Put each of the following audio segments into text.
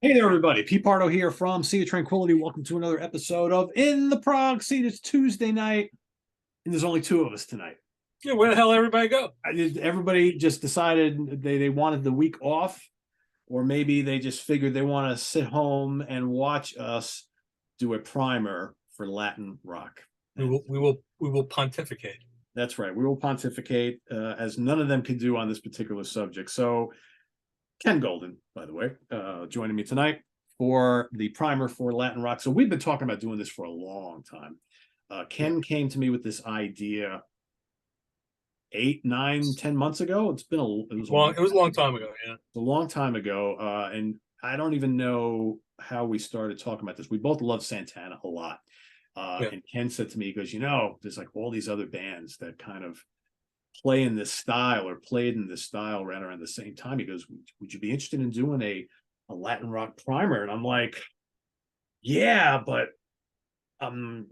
Hey there, everybody. Pete Pardo here from Sea of Tranquility. Welcome to another episode of In the Prog Seat. It's Tuesday night, and there's only two of us tonight. Yeah, where the hell everybody go? Everybody just decided they wanted the week off, or maybe they just figured they want to sit home and watch us do a primer for Latin rock. We will pontificate. That's right. We will pontificate, as none of them can do on this particular subject. So Ken Golden, by the way, joining me tonight for the primer for Latin rock. So we've been talking about doing this for a long time. Ken came to me with this idea 8, 9, 10 months ago. It was a long time ago. Yeah, a long time ago, and I don't even know how we started talking about this. We both love Santana a lot, yeah. and Ken said to me, he goes, there's like all these other bands that kind of play in this style or played in this style right around the same time. He goes, would you be interested in doing a Latin rock primer? And I'm like, yeah, but I'm,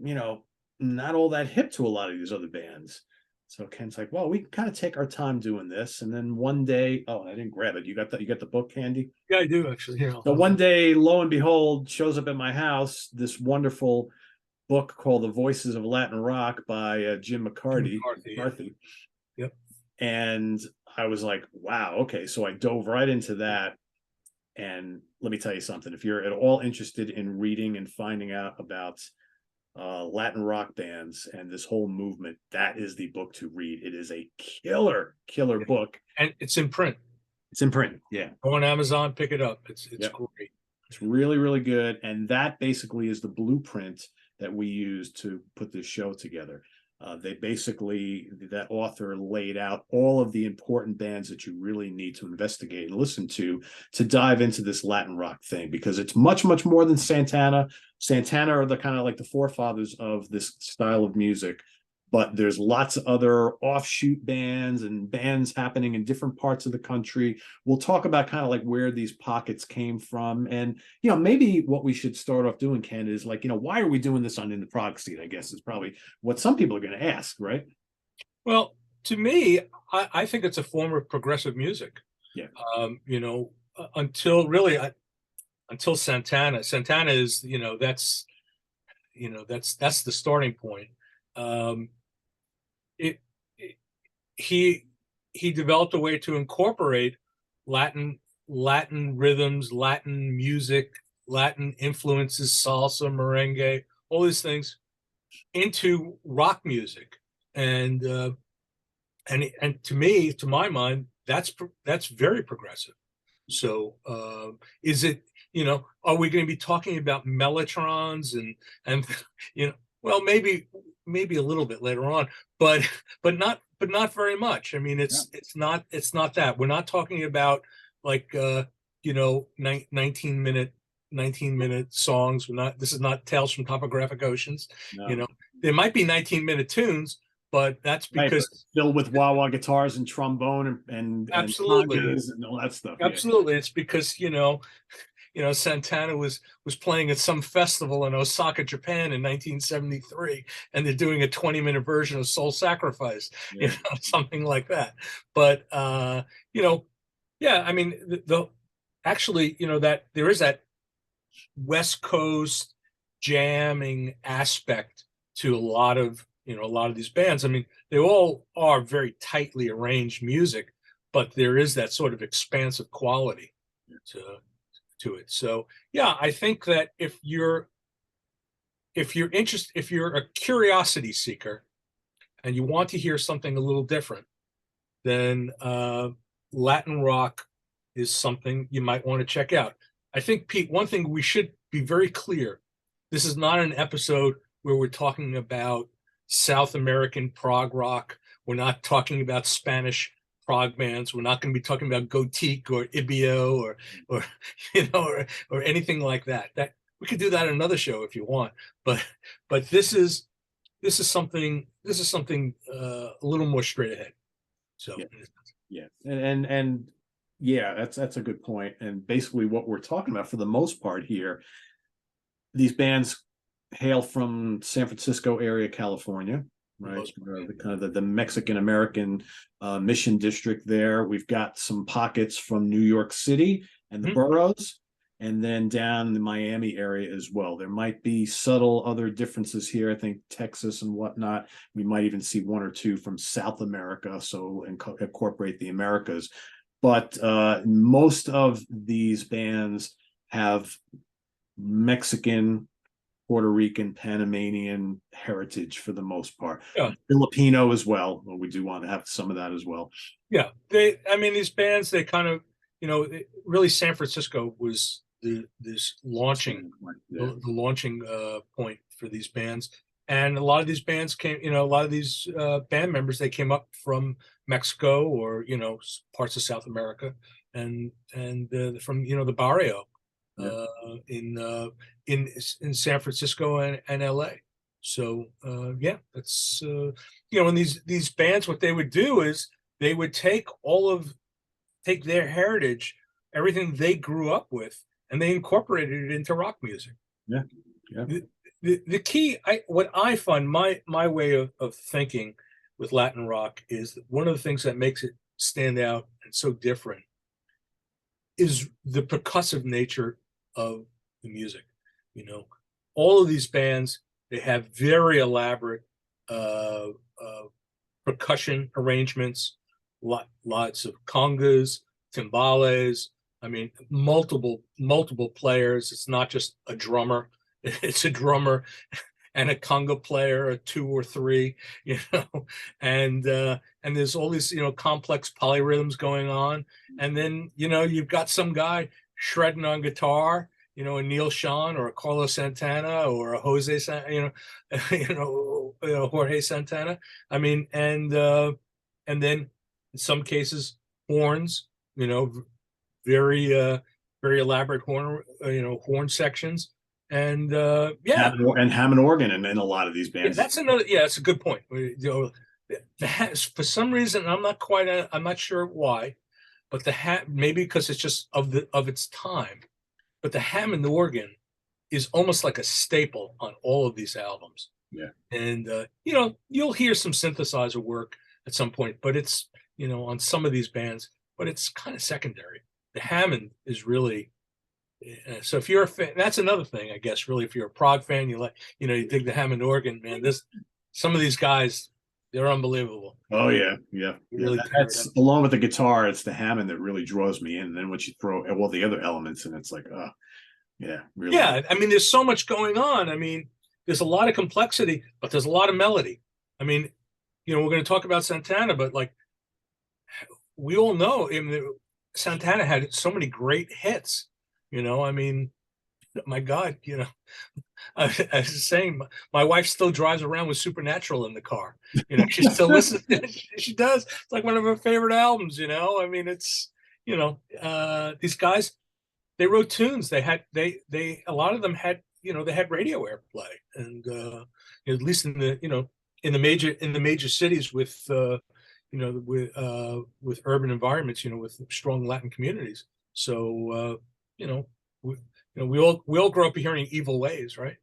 not all that hip to a lot of these other bands. So Ken's like, well, we can kind of take our time doing this. And then one day, oh, I didn't grab it. You got the book handy? Yeah, I do actually. Here, so one day, lo and behold, shows up at my house this wonderful book called The Voices of Latin Rock by Jim McCarthy. Yeah. Yep. And I was like, wow, okay. So I dove right into that. And let me tell you something. If you're at all interested in reading and finding out about Latin rock bands and this whole movement, that is the book to read. It is a killer book. And it's in print. It's in print. Yeah. Go on Amazon, pick it up. It's great. It's really, really good. And that basically is the blueprint that we use to put this show together. That author laid out all of the important bands that you really need to investigate and listen to dive into this Latin rock thing, because it's much, much more than Santana. Santana are the kind of like the forefathers of this style of music, but there's lots of other offshoot bands and bands happening in different parts of the country. We'll talk about kind of like where these pockets came from. And, maybe what we should start off doing, Ken, is like, why are we doing this on In the Prog Seat, I guess is probably what some people are going to ask, right? Well, to me, I think it's a form of progressive music. Yeah. Until Santana. Santana is, that's the starting point. He developed a way to incorporate Latin rhythms, Latin music, Latin influences, salsa, merengue, all these things into rock music, and to me, to my mind, that's very progressive. So is it, are we going to be talking about mellotrons and well, maybe a little bit later on, but not very much. I mean, it's not that. We're not talking about like 19-minute songs. This is not Tales from Topographic Oceans. No. There might be 19-minute tunes, but that's because filled with wah-wah guitars and trombone and absolutely and all that stuff. Absolutely. Yeah. It's because Santana was playing at some festival in Osaka, Japan in 1973, and they're doing a 20-minute version of Soul Sacrifice, something like that. But yeah, I mean, that there is that West Coast jamming aspect to a lot of these bands. I mean, they all are very tightly arranged music, but there is that sort of expansive quality to it. So yeah, I think that if you're a curiosity seeker and you want to hear something a little different, then Latin rock is something you might want to check out. I think, Pete, one thing we should be very clear: this is not an episode where we're talking about South American prog rock. We're not talking about Spanish prog bands. We're not going to be talking about Gothic or Ibio or anything like that. That we could do that in another show if you want. But this is something a little more straight ahead. So yeah. And yeah, that's a good point. And basically what we're talking about for the most part here, these bands hail from San Francisco area, California, right? The Mexican American Mission District there. We've got some pockets from New York City and the boroughs, and then down in the Miami area as well. There might be subtle other differences here. I think Texas and whatnot. We might even see one or two from South America, so incorporate the Americas. But most of these bands have Mexican, Puerto Rican, Panamanian heritage for the most part. Yeah. Filipino as well. We do want to have some of that as well. Yeah, I mean, these bands, they kind of, really San Francisco was the launching point for these bands, and a lot of these bands came, a lot of these band members, they came up from Mexico or parts of South America, and from the barrio in San Francisco and LA. So yeah, that's and these bands, what they would do is they would take their heritage, everything they grew up with, and they incorporated it into rock music. Yeah, yeah. The key, what I find, my way of thinking with Latin rock is that one of the things that makes it stand out and so different is the percussive nature of the music. All of these bands, they have very elaborate percussion arrangements, lots of congas, timbales. I mean, multiple players. It's not just a drummer. It's a drummer and a conga player, a 2 or 3, and there's all these complex polyrhythms going on, and then you've got some guy shredding on guitar, a Neil Schon or a Carlos Santana or a Jorge Santana. I mean, and then in some cases horns, very elaborate horn sections, and Hammond organ in a lot of these bands. Yeah, that's a good point. For some reason, I'm not sure why, but maybe because it's just of its time, but the Hammond organ is almost like a staple on all of these albums. Yeah, and you'll hear some synthesizer work at some point, but it's on some of these bands, but it's kind of secondary. The Hammond is really, so if you're a fan, that's another thing, I guess, really, if you're a Prog fan, you dig the Hammond organ, man. Some of these guys, they're unbelievable. Oh yeah. Really, that's along with the guitar, it's the Hammond that really draws me in. And then once you throw all the other elements in, it's like, yeah, really. Yeah, I mean, there's so much going on. I mean, there's a lot of complexity, but there's a lot of melody. I mean, we're going to talk about Santana, but like we all know, Santana had so many great hits. I mean, my God, I was saying, my wife still drives around with Supernatural in the car. She still listens. She does. It's like one of her favorite albums. I mean, it's these guys, they wrote tunes. They had a lot of them had they had radio airplay, and at least in the major cities with with urban environments, with strong Latin communities. So we all grow up hearing Evil Ways, right?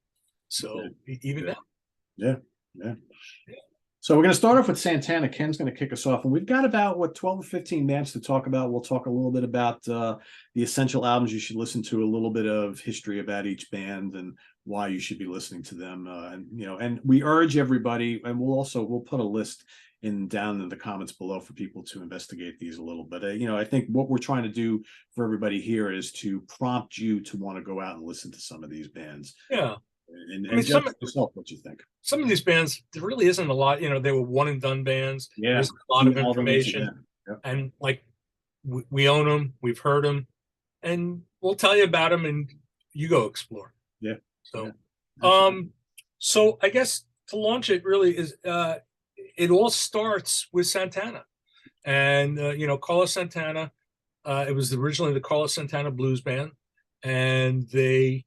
So even now. Yeah. So we're going to start off with Santana. Ken's going to kick us off, and we've got about 12 or 15 bands to talk about. We'll talk a little bit about the essential albums you should listen to, a little bit of history about each band and why you should be listening to them. And we urge everybody, and we'll put a list down in the comments below for people to investigate these a little bit. I think what we're trying to do for everybody here is to prompt you to want to go out and listen to some of these bands. Yeah. And yourself, what you think. Some of these bands, there really isn't a lot, they were one and done bands. Yeah. There's a lot of information. Yep. And like we own them, we've heard them, and we'll tell you about them, and you go explore. Yeah. So so I guess to launch it really is it all starts with Santana, and Carlos Santana. It was originally the Carlos Santana Blues Band, and they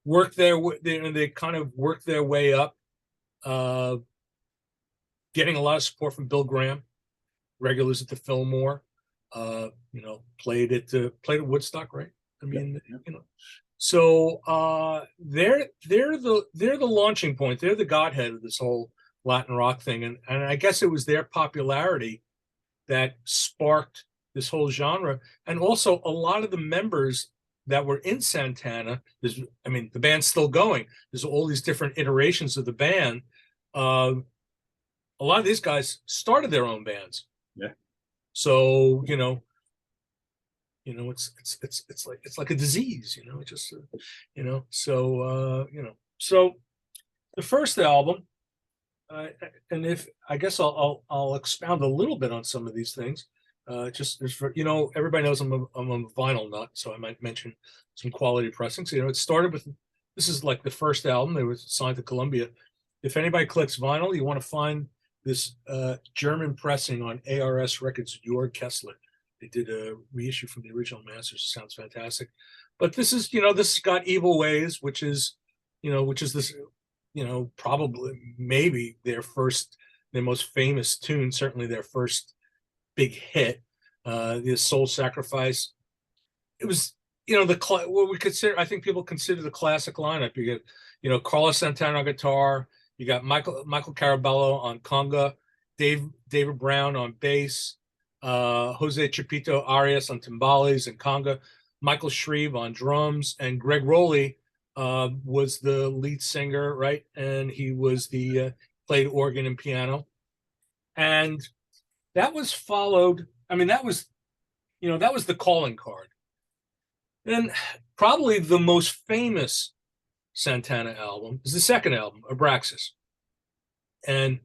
kind of worked their way up, getting a lot of support from Bill Graham, regulars at the Fillmore. Played at Woodstock, right? I mean, So they're the launching point. They're the godhead of this whole Latin rock thing, and I guess it was their popularity that sparked this whole genre. And also, a lot of the members that were in Santana. I mean, the band's still going. There's all these different iterations of the band. A lot of these guys started their own bands. Yeah. So it's like a disease. It just So the first album, and if I guess I'll expound a little bit on some of these things. Just for everybody knows I'm a vinyl nut, so I might mention some quality pressings. It started with, this is like the first album. They were signed to Columbia. If anybody collects vinyl, you want to find this German pressing on ARS Records, Jörg Kessler. They did a reissue from the original masters. It sounds fantastic. But this has got Evil Ways, which is this, probably maybe their most famous tune, certainly their first big hit, the Soul Sacrifice. It was, what we consider, I think people consider the classic lineup. You get, Carlos Santana on guitar, you got Michael Carabello on conga, David Brown on bass, Jose Chapito Arias on timbales and conga, Michael Shreve on drums, and Greg Rowley was the lead singer, right? And he was played organ and piano. And that was followed, that was the calling card. Then probably the most famous Santana album is the second album, Abraxas. And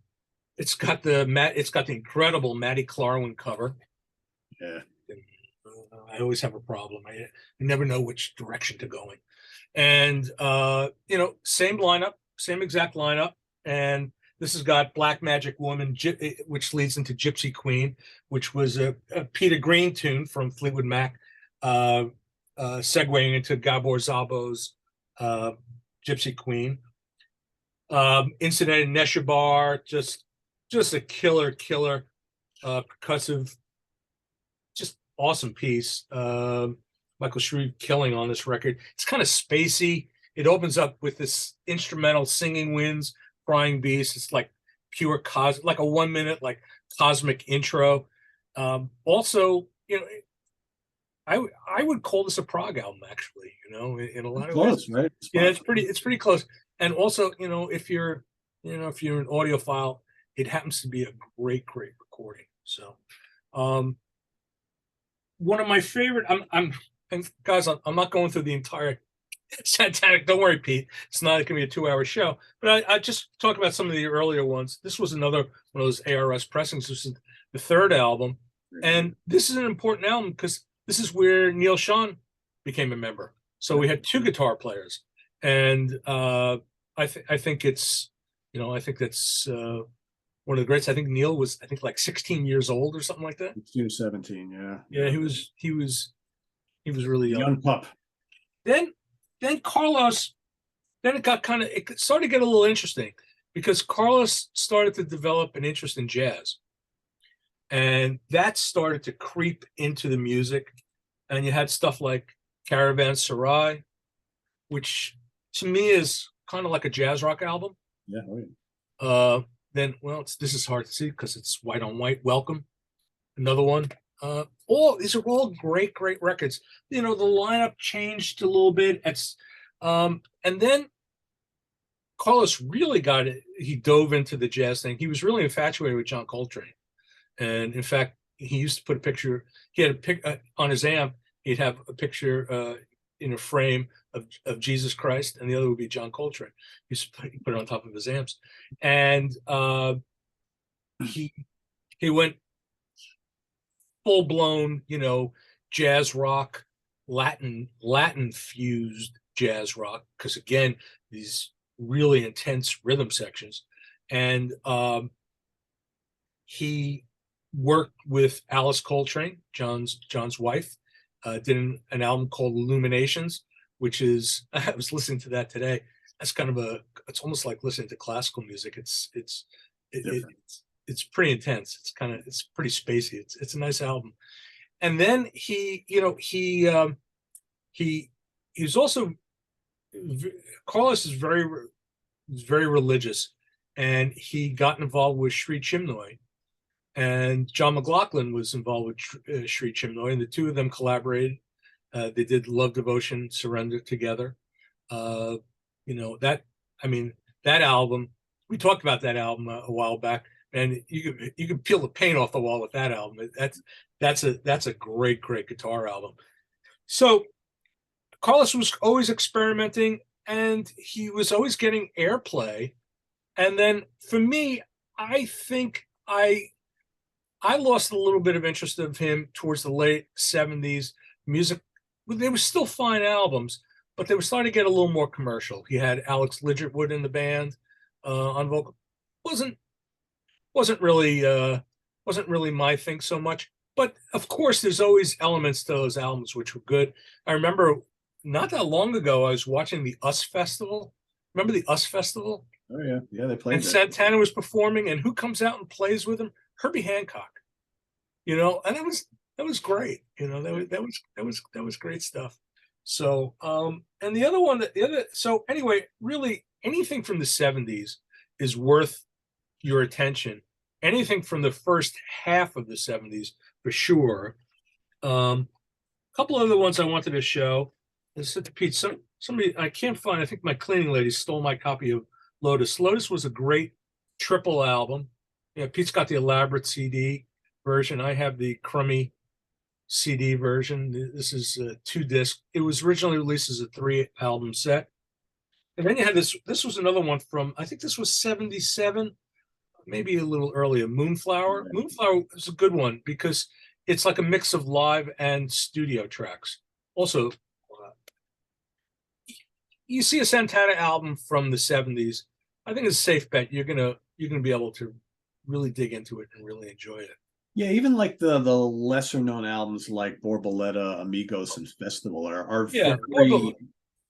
it's got the incredible Matty Clarwin cover. Yeah. I always have a problem. I never know which direction to go in. And same lineup, same exact lineup. And this has got Black Magic Woman, which leads into Gypsy Queen, which was a Peter Green tune from Fleetwood Mac, segueing into Gabor Szabo's Gypsy Queen. Incident in Neshabar, just a killer percussive, just awesome piece. Michael Shreve killing on this record. It's kind of spacey. It opens up with this instrumental Singing Winds, Crying Beast. It's like pure like a 1 minute like cosmic intro. Also, I would call this a Prog album, actually. In a lot of ways, right? It's pretty close. And also, if you're an audiophile, it happens to be a great recording. So, one of my favorite. And guys, I'm not going through the entire Santana. Don't worry, Pete. It's not going to be a 2-hour show. But I just talk about some of the earlier ones. This was another one of those ARS pressings. This is the third album. And this is an important album because this is where Neil Schon became a member. So we had 2 guitar players. And I think it's, I think that's one of the greats. I think Neil was, like 16 years old or something like that. 16, 17, yeah. Yeah, he was really young pup. Then Carlos, it started to get a little interesting because Carlos started to develop an interest in jazz. And that started to creep into the music. And you had stuff like Caravanserai, which to me is kind of like a jazz rock album. Yeah. Oh, yeah. Then, this is hard to see because it's white on white. Welcome, another one. These are all great records. The lineup changed a little bit. And then Carlos really got it. He dove into the jazz thing. He was really infatuated with John Coltrane. And in fact, he used to put a picture, he had a pic on his amp, he'd have a picture in a frame of Jesus Christ, and the other would be John Coltrane. He used to put it on top of his amps. And he went full-blown, jazz rock, Latin fused jazz rock, because again, these really intense rhythm sections. And he worked with Alice Coltrane, John's wife, did an album called Illuminations, which is, I was listening to that today. That's kind of it's almost like listening to classical music. It's pretty intense. It's pretty spacey. It's a nice album. And then he was also, Carlos is very religious, and he got involved with Sri Chinmoy, and John McLaughlin was involved with Sri Chinmoy, and the two of them collaborated. They did Love, Devotion, Surrender together. That, I mean, that album, we talked about that album a while back, and you can peel the paint off the wall with that album. That's a great guitar album. So Carlos was always experimenting, and he was always getting airplay. And then for me, I think I lost a little bit of interest of him towards the late 70s. Music, they were still fine albums, but they were starting to get a little more commercial. He had Alex Lidgertwood in the band on vocal. Wasn't really my thing so much. But of course, there's always elements to those albums which were good. I remember not that long ago, I was watching the US Festival. Remember the US Festival? Oh yeah, yeah, they played. And that. Santana was performing, and who comes out and plays with him? Herbie Hancock. And that was great. That was great stuff. So, and so anyway, really anything from the 70s is worth your attention. Anything from the first half of the 70s, for sure. A couple other ones I wanted to show. I said to Pete, somebody I can't find. I think my cleaning lady stole my copy of Lotus. Lotus was a great triple album. Yeah, Pete's got the elaborate CD version. I have the crummy CD version. This is a 2-disc. It was originally released as a 3-album set. And then you had this. This was another one from, I think this was 77, maybe a little earlier. Moonflower. Right. Moonflower is a good one because it's like a mix of live and studio tracks. Also, you see a Santana album from the 70s, I think it's a safe bet. You're gonna be able to really dig into it and really enjoy it. Yeah, even like the lesser known albums like Borboleta, Amigos, and Festival are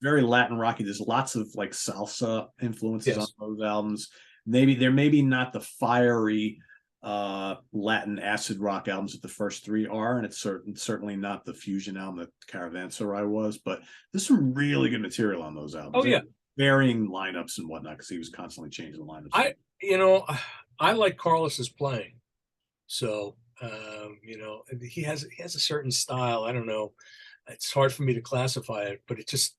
very Latin rocky. There's lots of like salsa influences on those albums. Maybe they're not the fiery Latin acid rock albums that the first 3 are, and it's certainly not the fusion album that Caravanserai was, but there's some really good material on those albums. Oh yeah, varying lineups and whatnot because he was constantly changing the lineups. I like Carlos's playing, so he has a certain style. I don't know, it's hard for me to classify it, but it just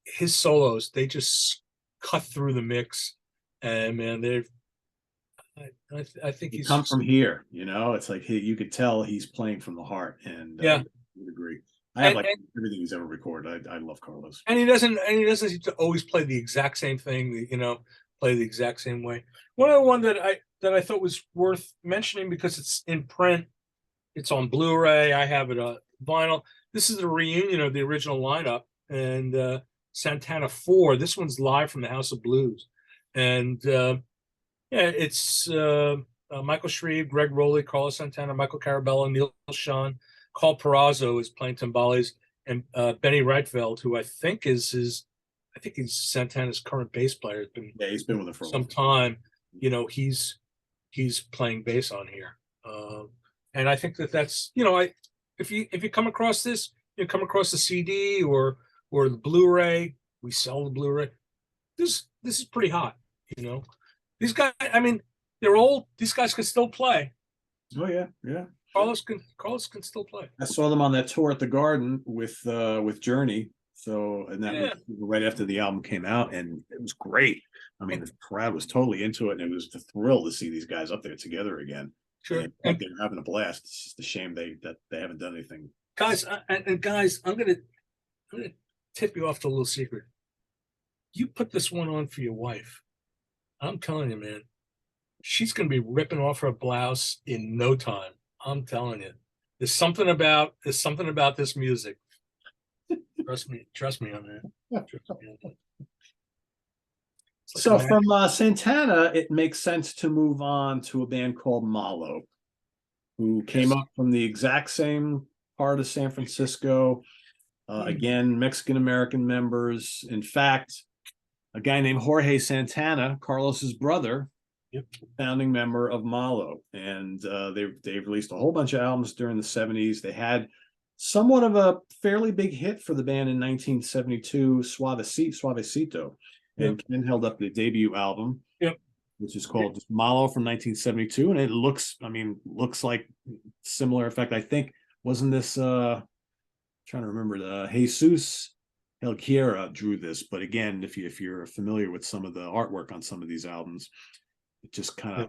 his solos, they just cut through the mix, and man, I think he's come from here. It's like you could tell he's playing from the heart, and I would agree. I have everything he's ever recorded. I love Carlos, and he doesn't seem to always play the exact same thing. Play the exact same way. One other one that I thought was worth mentioning because it's in print, it's on Blu-ray. I have it on vinyl. This is a reunion of the original lineup, and Santana 4. This one's live from the House of Blues, and it's Michael Shreve, Greg Rowley, Carlos Santana, Michael Carabello, Neil Schon, Carl Perazzo is playing timbales, and Benny Reitveld, who I think he's Santana's current bass player. He's been with him for some time. He's playing bass on here, and I think that's if you come across this, you come across the CD or the Blu-ray. We sell the Blu-ray. This is pretty hot. These guys. I mean, they're old. These guys can still play. Oh yeah. Carlos can still play. I saw them on that tour at the Garden with Journey. So, and that was right after the album came out, and it was great. I mean, the crowd was totally into it, and it was a thrill to see these guys up there together again. Sure, and they're having a blast. It's just a shame that they haven't done anything. Guys, I'm gonna tip you off to a little secret. You put this one on for your wife. I'm telling you, man, she's gonna be ripping off her blouse in no time. I'm telling you, there's something about this music. Trust me on that. So from Santana, it makes sense to move on to a band called Malo, who came up from the exact same part of San Francisco. Again, Mexican-American members. In fact, a guy named Jorge Santana, Carlos's brother, founding member of Malo. And they've released a whole bunch of albums during the 70s. They had somewhat of a fairly big hit for the band in 1972, Suavecito. And Ken held up the debut album, which is called Malo from 1972. And it looks like similar effect. I think, wasn't this trying to remember Jesus Helguera drew this, but again, if you're familiar with some of the artwork on some of these albums, it just kind of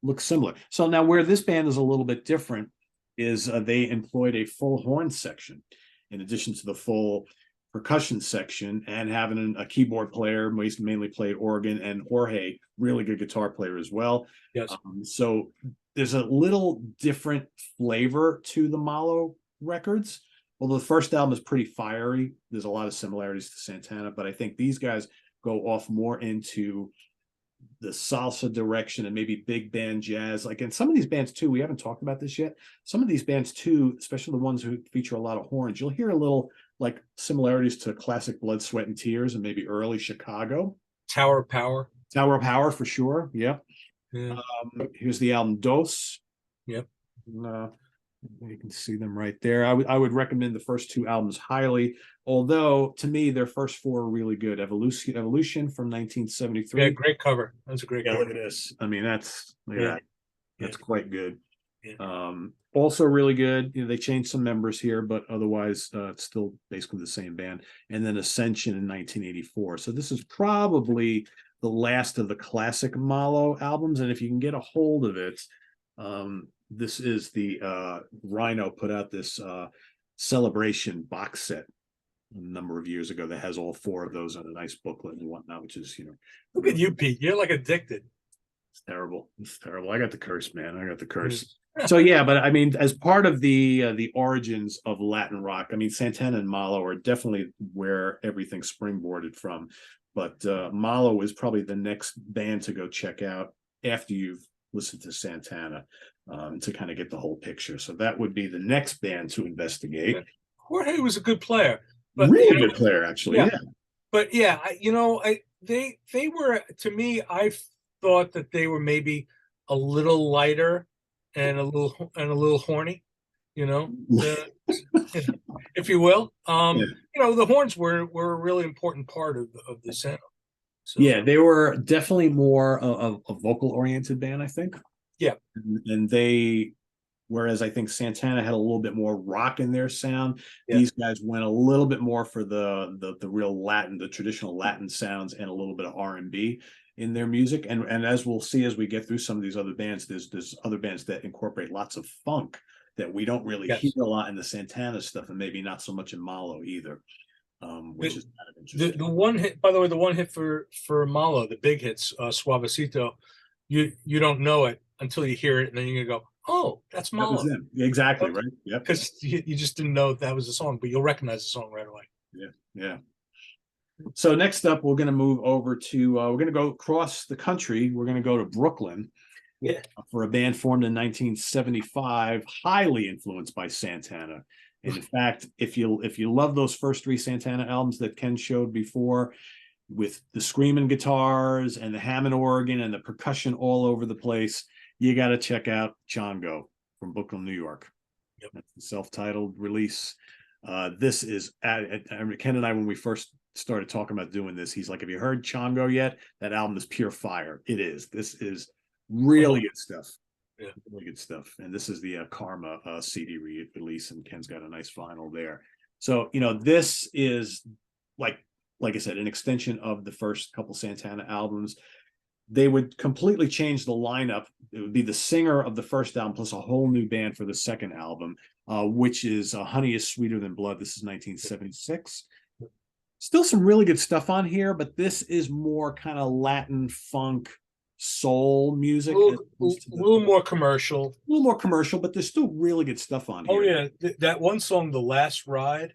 looks similar. So now where this band is a little bit different is they employed a full horn section in addition to the full percussion section, and having a keyboard player, mainly played organ, and Jorge, really good guitar player as well. Yes. So there's a little different flavor to the Malo records. Although the first album is pretty fiery, there's a lot of similarities to Santana, but I think these guys go off more into the salsa direction and maybe big band jazz. Like in some of these bands too, we haven't talked about this yet. Some of these bands too, especially the ones who feature a lot of horns, you'll hear a little like similarities to classic Blood, Sweat, and Tears and maybe early Chicago. Tower of Power. Tower of Power for sure. Yep. Yeah. Here's the album Dos. Yep. You can see them right there. I would recommend the first two albums highly, although to me their first four are really good. Evolution from 1973. Yeah, great cover. That's a great cover. Look at this. I mean, that's quite good. Yeah. Also really good. You know, they changed some members here, but otherwise it's still basically the same band. And then Ascension in 1984. So this is probably the last of the classic Malo albums, and if you can get a hold of it, this is the Rhino put out this celebration box set a number of years ago that has all four of those on a nice booklet and whatnot, which is, look at you, Pete. You're like addicted. It's terrible. It's terrible. I got the curse, man. I got the curse. So yeah, but I mean, as part of the origins of Latin rock, I mean, Santana and Malo are definitely where everything springboarded from. But Malo is probably the next band to go check out after you've listened to Santana, to kind of get the whole picture. So that would be the next band to investigate. Jorge was a good player, but really good player, actually. Yeah. But yeah, they were, to me, I thought that they were maybe a little lighter and a little horny, if you will. The horns were a really important part of the sound. So, yeah, they were definitely more of a vocal oriented band, I think. Yeah. And whereas I think Santana had a little bit more rock in their sound, these guys went a little bit more for the real Latin, the traditional Latin sounds, and a little bit of R&B in their music. And as we'll see as we get through some of these other bands, there's other bands that incorporate lots of funk that we don't really hear a lot in the Santana stuff, and maybe not so much in Malo either. Which is kind of interesting. The one hit, by the way, the one hit for Malo, the big hits, Suavecito, you don't know it until you hear it, and then you're gonna go, oh, that's Malo. That was them. Exactly, right? Yeah. Because you just didn't know that was the song, but you'll recognize the song right away. Yeah. So next up, we're going to move over to we're going to go across the country. We're going to go to Brooklyn. Yeah. For a band formed in 1975, highly influenced by Santana. And in fact, if you love those first three Santana albums that Ken showed before, with the screaming guitars and the Hammond organ and the percussion all over the place, you got to check out Chongo from Brooklyn, New York. Yep. That's the self-titled release. This is Ken and I, when we first started talking about doing this, he's like, have you heard Chongo yet? That album is pure fire. It is. This is really good stuff. Yeah, really good stuff. And this is the Karma CD release, and Ken's got a nice vinyl there. So this is like I said, an extension of the first couple Santana albums. They would completely change the lineup. It would be the singer of the first album plus a whole new band for the second album, which is Honey is Sweeter Than Blood. This is 1976. Still some really good stuff on here, but this is more kind of Latin funk soul music. A little more commercial. A little more commercial, but there's still really good stuff on here. Oh, yeah. That one song, The Last Ride.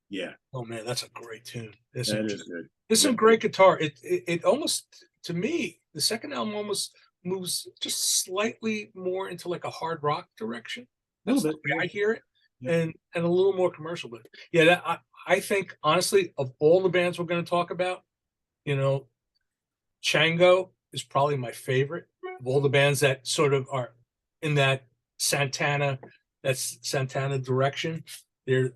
Yeah. Oh, man, that's a great tune. That is good. There's some great guitar. It almost, to me, the second album almost moves just slightly more into like a hard rock direction. That's the way I hear it. Yeah. And a little more commercial. But yeah, I think, honestly, of all the bands we're going to talk about, Chango is probably my favorite of all the bands that sort of are in that Santana direction. I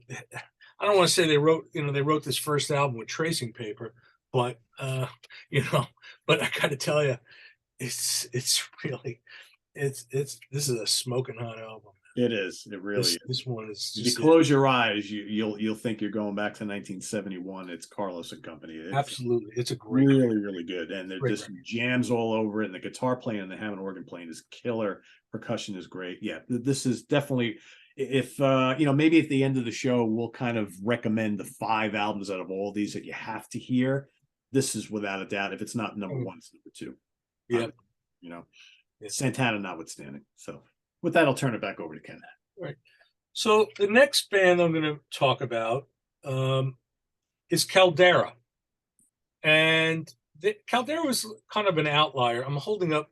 don't want to say they wrote this first album with tracing paper, but but I got to tell you, it's really this is a smoking hot album. It is. It really is. This one is If just you close your eyes, you'll think you're going back to 1971. It's Carlos and Company. It's absolutely. It's a great, really good, and there's great just jams all over it. And the guitar playing and the Hammond organ playing is killer. Percussion is great. Yeah, this is definitely. If maybe at the end of the show we'll kind of recommend the 5 albums out of all these that you have to hear. This is without a doubt. If it's not number one, it's number 2. Yeah, Santana notwithstanding. So with that, I'll turn it back over to Ken. Right. So the next band I'm going to talk about is Caldera, and Caldera was kind of an outlier. I'm holding up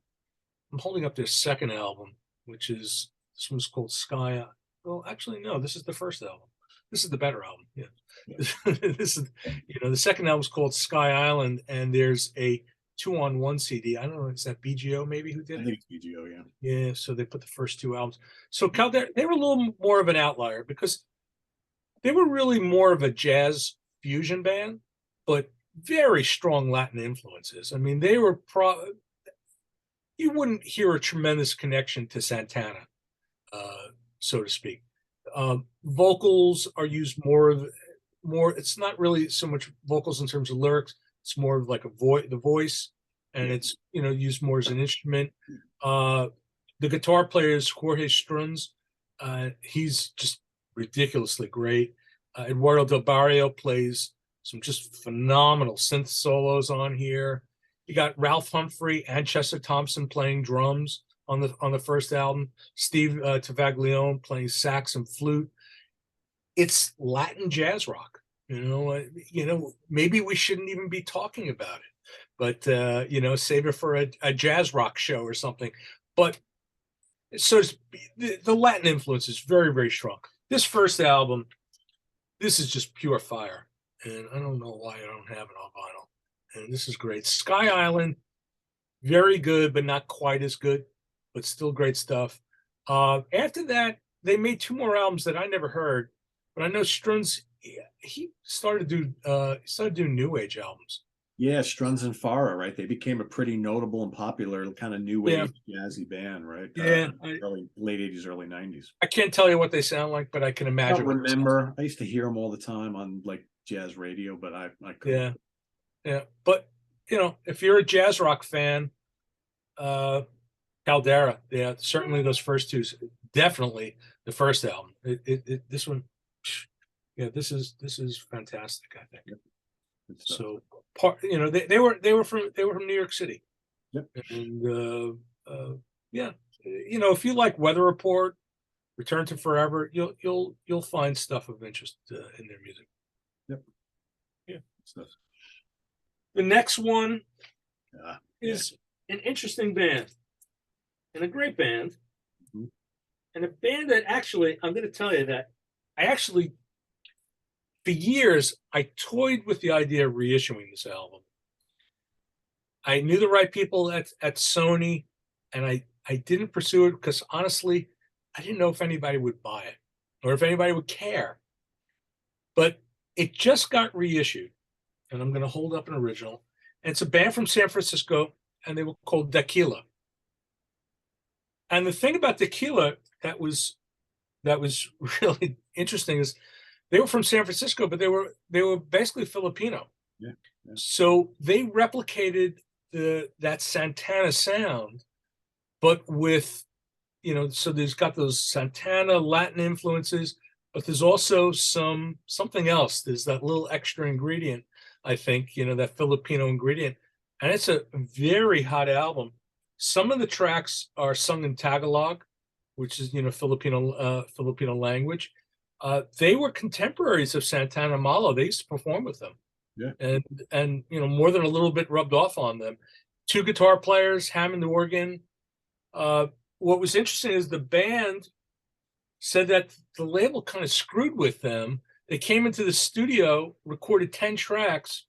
their second album, which is this one's called Sky. Well, actually, no, this is the first album. This is the better album. Yeah. This is, the second album is called Sky Island, and there's a 2-on-1 CD. I don't know, is that BGO maybe who did it? I think it's BGO, yeah. Yeah, so they put the first 2 albums. So Caldera, they were a little more of an outlier because they were really more of a jazz fusion band, but very strong Latin influences. I mean, they were you wouldn't hear a tremendous connection to Santana, so to speak. Vocals are used more. It's not really so much vocals in terms of lyrics. It's more of like the voice, and it's used more as an instrument. The guitar player is Jorge Struns. He's just ridiculously great. Eduardo Del Barrio plays some just phenomenal synth solos on here. You got Ralph Humphrey and Chester Thompson playing drums on the first album. Steve Tavaglione playing sax and flute. It's Latin jazz rock. Maybe we shouldn't even be talking about it, but save it for a jazz rock show or something. But so the Latin influence is very, very strong. This first album, this is just pure fire, and I don't know why I don't have it on vinyl. And this is great. Sky Island, very good, but not quite as good, but still great stuff. After that, they made 2 more albums that I never heard, but I know Struns, he started doing new age albums. Yeah, Struns and Farah, right? They became a pretty notable and popular kind of new wave jazzy band, right? Yeah, late 80s, early 90s. I can't tell you what they sound like, but I can imagine. I don't remember. I used to hear them all the time on like jazz radio, but I couldn't. Yeah. But if you're a jazz rock fan, Caldera, yeah, certainly those first 2, definitely the first album. This one, yeah, this is fantastic, I think. Yep. So they were from New York City. Yep. And if you like Weather Report, Return to Forever, you'll find stuff of interest in their music. Yep. Yeah. Stuff. The next one is an interesting band and a great band, and a band that actually, I'm going to tell you that for years, I toyed with the idea of reissuing this album. I knew the right people at Sony, and I didn't pursue it because honestly, I didn't know if anybody would buy it or if anybody would care. But it just got reissued, and I'm going to hold up an original. And it's a band from San Francisco, and they were called Dakila. And the thing about Dakila that was really interesting is they were from San Francisco, but they were basically Filipino. Yeah. So they replicated that Santana sound, but with so there's got those Santana Latin influences, but there's also something else. There's that little extra ingredient, I think, that Filipino ingredient, and it's a very hot album. Some of the tracks are sung in Tagalog, which is Filipino language. They were contemporaries of Santana and Malo. They used to perform with them. Yeah. And more than a little bit rubbed off on them. 2 guitar players, Hammond organ. What was interesting is the band said that the label kind of screwed with them. They came into the studio, recorded 10 tracks,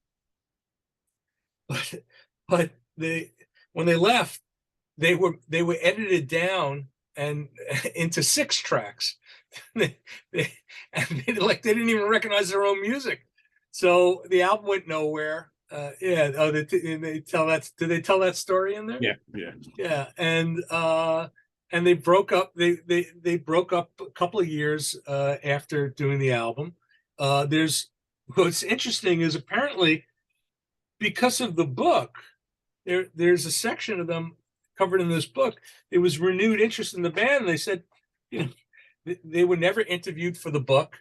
but when they left, they were edited down and into 6 tracks. they didn't even recognize their own music, so the album went nowhere. They tell that. Did they tell that story in there? Yeah. And and they broke up. They broke up a couple of years after doing the album. There's what's interesting is apparently because of the book, there's a section of them covered in this book. There was renewed interest in the band. And they said, you know, they were never interviewed for the book,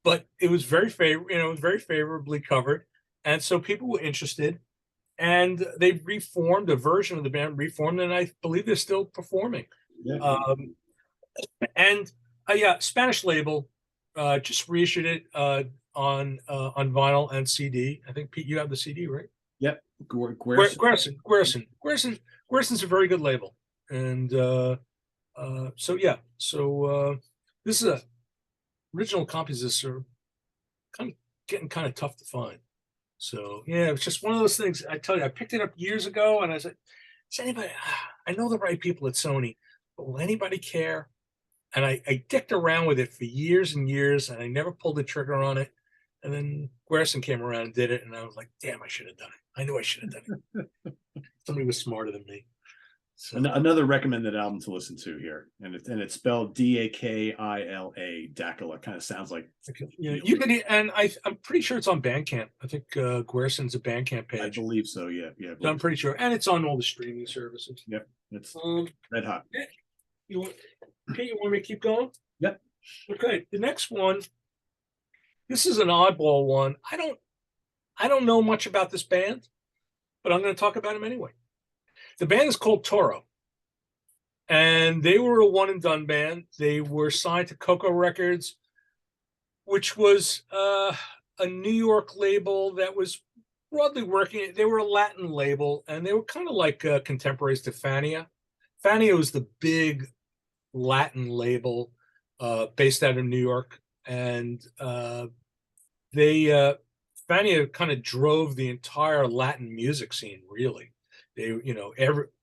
but it was very very favorably covered, and so people were interested. And they reformed a version of the band, and I believe they're still performing. Yeah. And yeah, Spanish label just reissued it on vinyl and CD. I think Pete, you have the CD, right? Yep. Guerson's a very good label, and so yeah, so this is a original copies. This are getting kind of tough to find. So yeah, it's just one of those things. I tell you, I picked it up years ago, and I said, "Does anybody? I know the right people at Sony, but will anybody care?" And I dicked around with it for years and years, and I never pulled the trigger on it. And then Gerson came around and did it, and I was like, "Damn, I should have done it. I knew I should have done it." Somebody was smarter than me. So. Another recommended album to listen to here, and it's spelled Dakila. Dakila kind of sounds like you can, and I'm pretty sure it's on Bandcamp. I think Gerson's a Bandcamp page. I believe so. Yeah. I'm pretty sure, and it's on all the streaming services. Yep, it's red hot. You want me to keep going? Yep. Okay, the next one. This is an oddball one. I don't know much about this band, but I'm going to talk about them anyway. The band is called Toro, and they were a one and done band. They were signed to Coco Records, which was a New York label that was broadly working. They were a Latin label, and they were kind of like contemporaries to Fania. Fania was the big Latin label based out of New York, and Fania kind of drove the entire Latin music scene, really. They,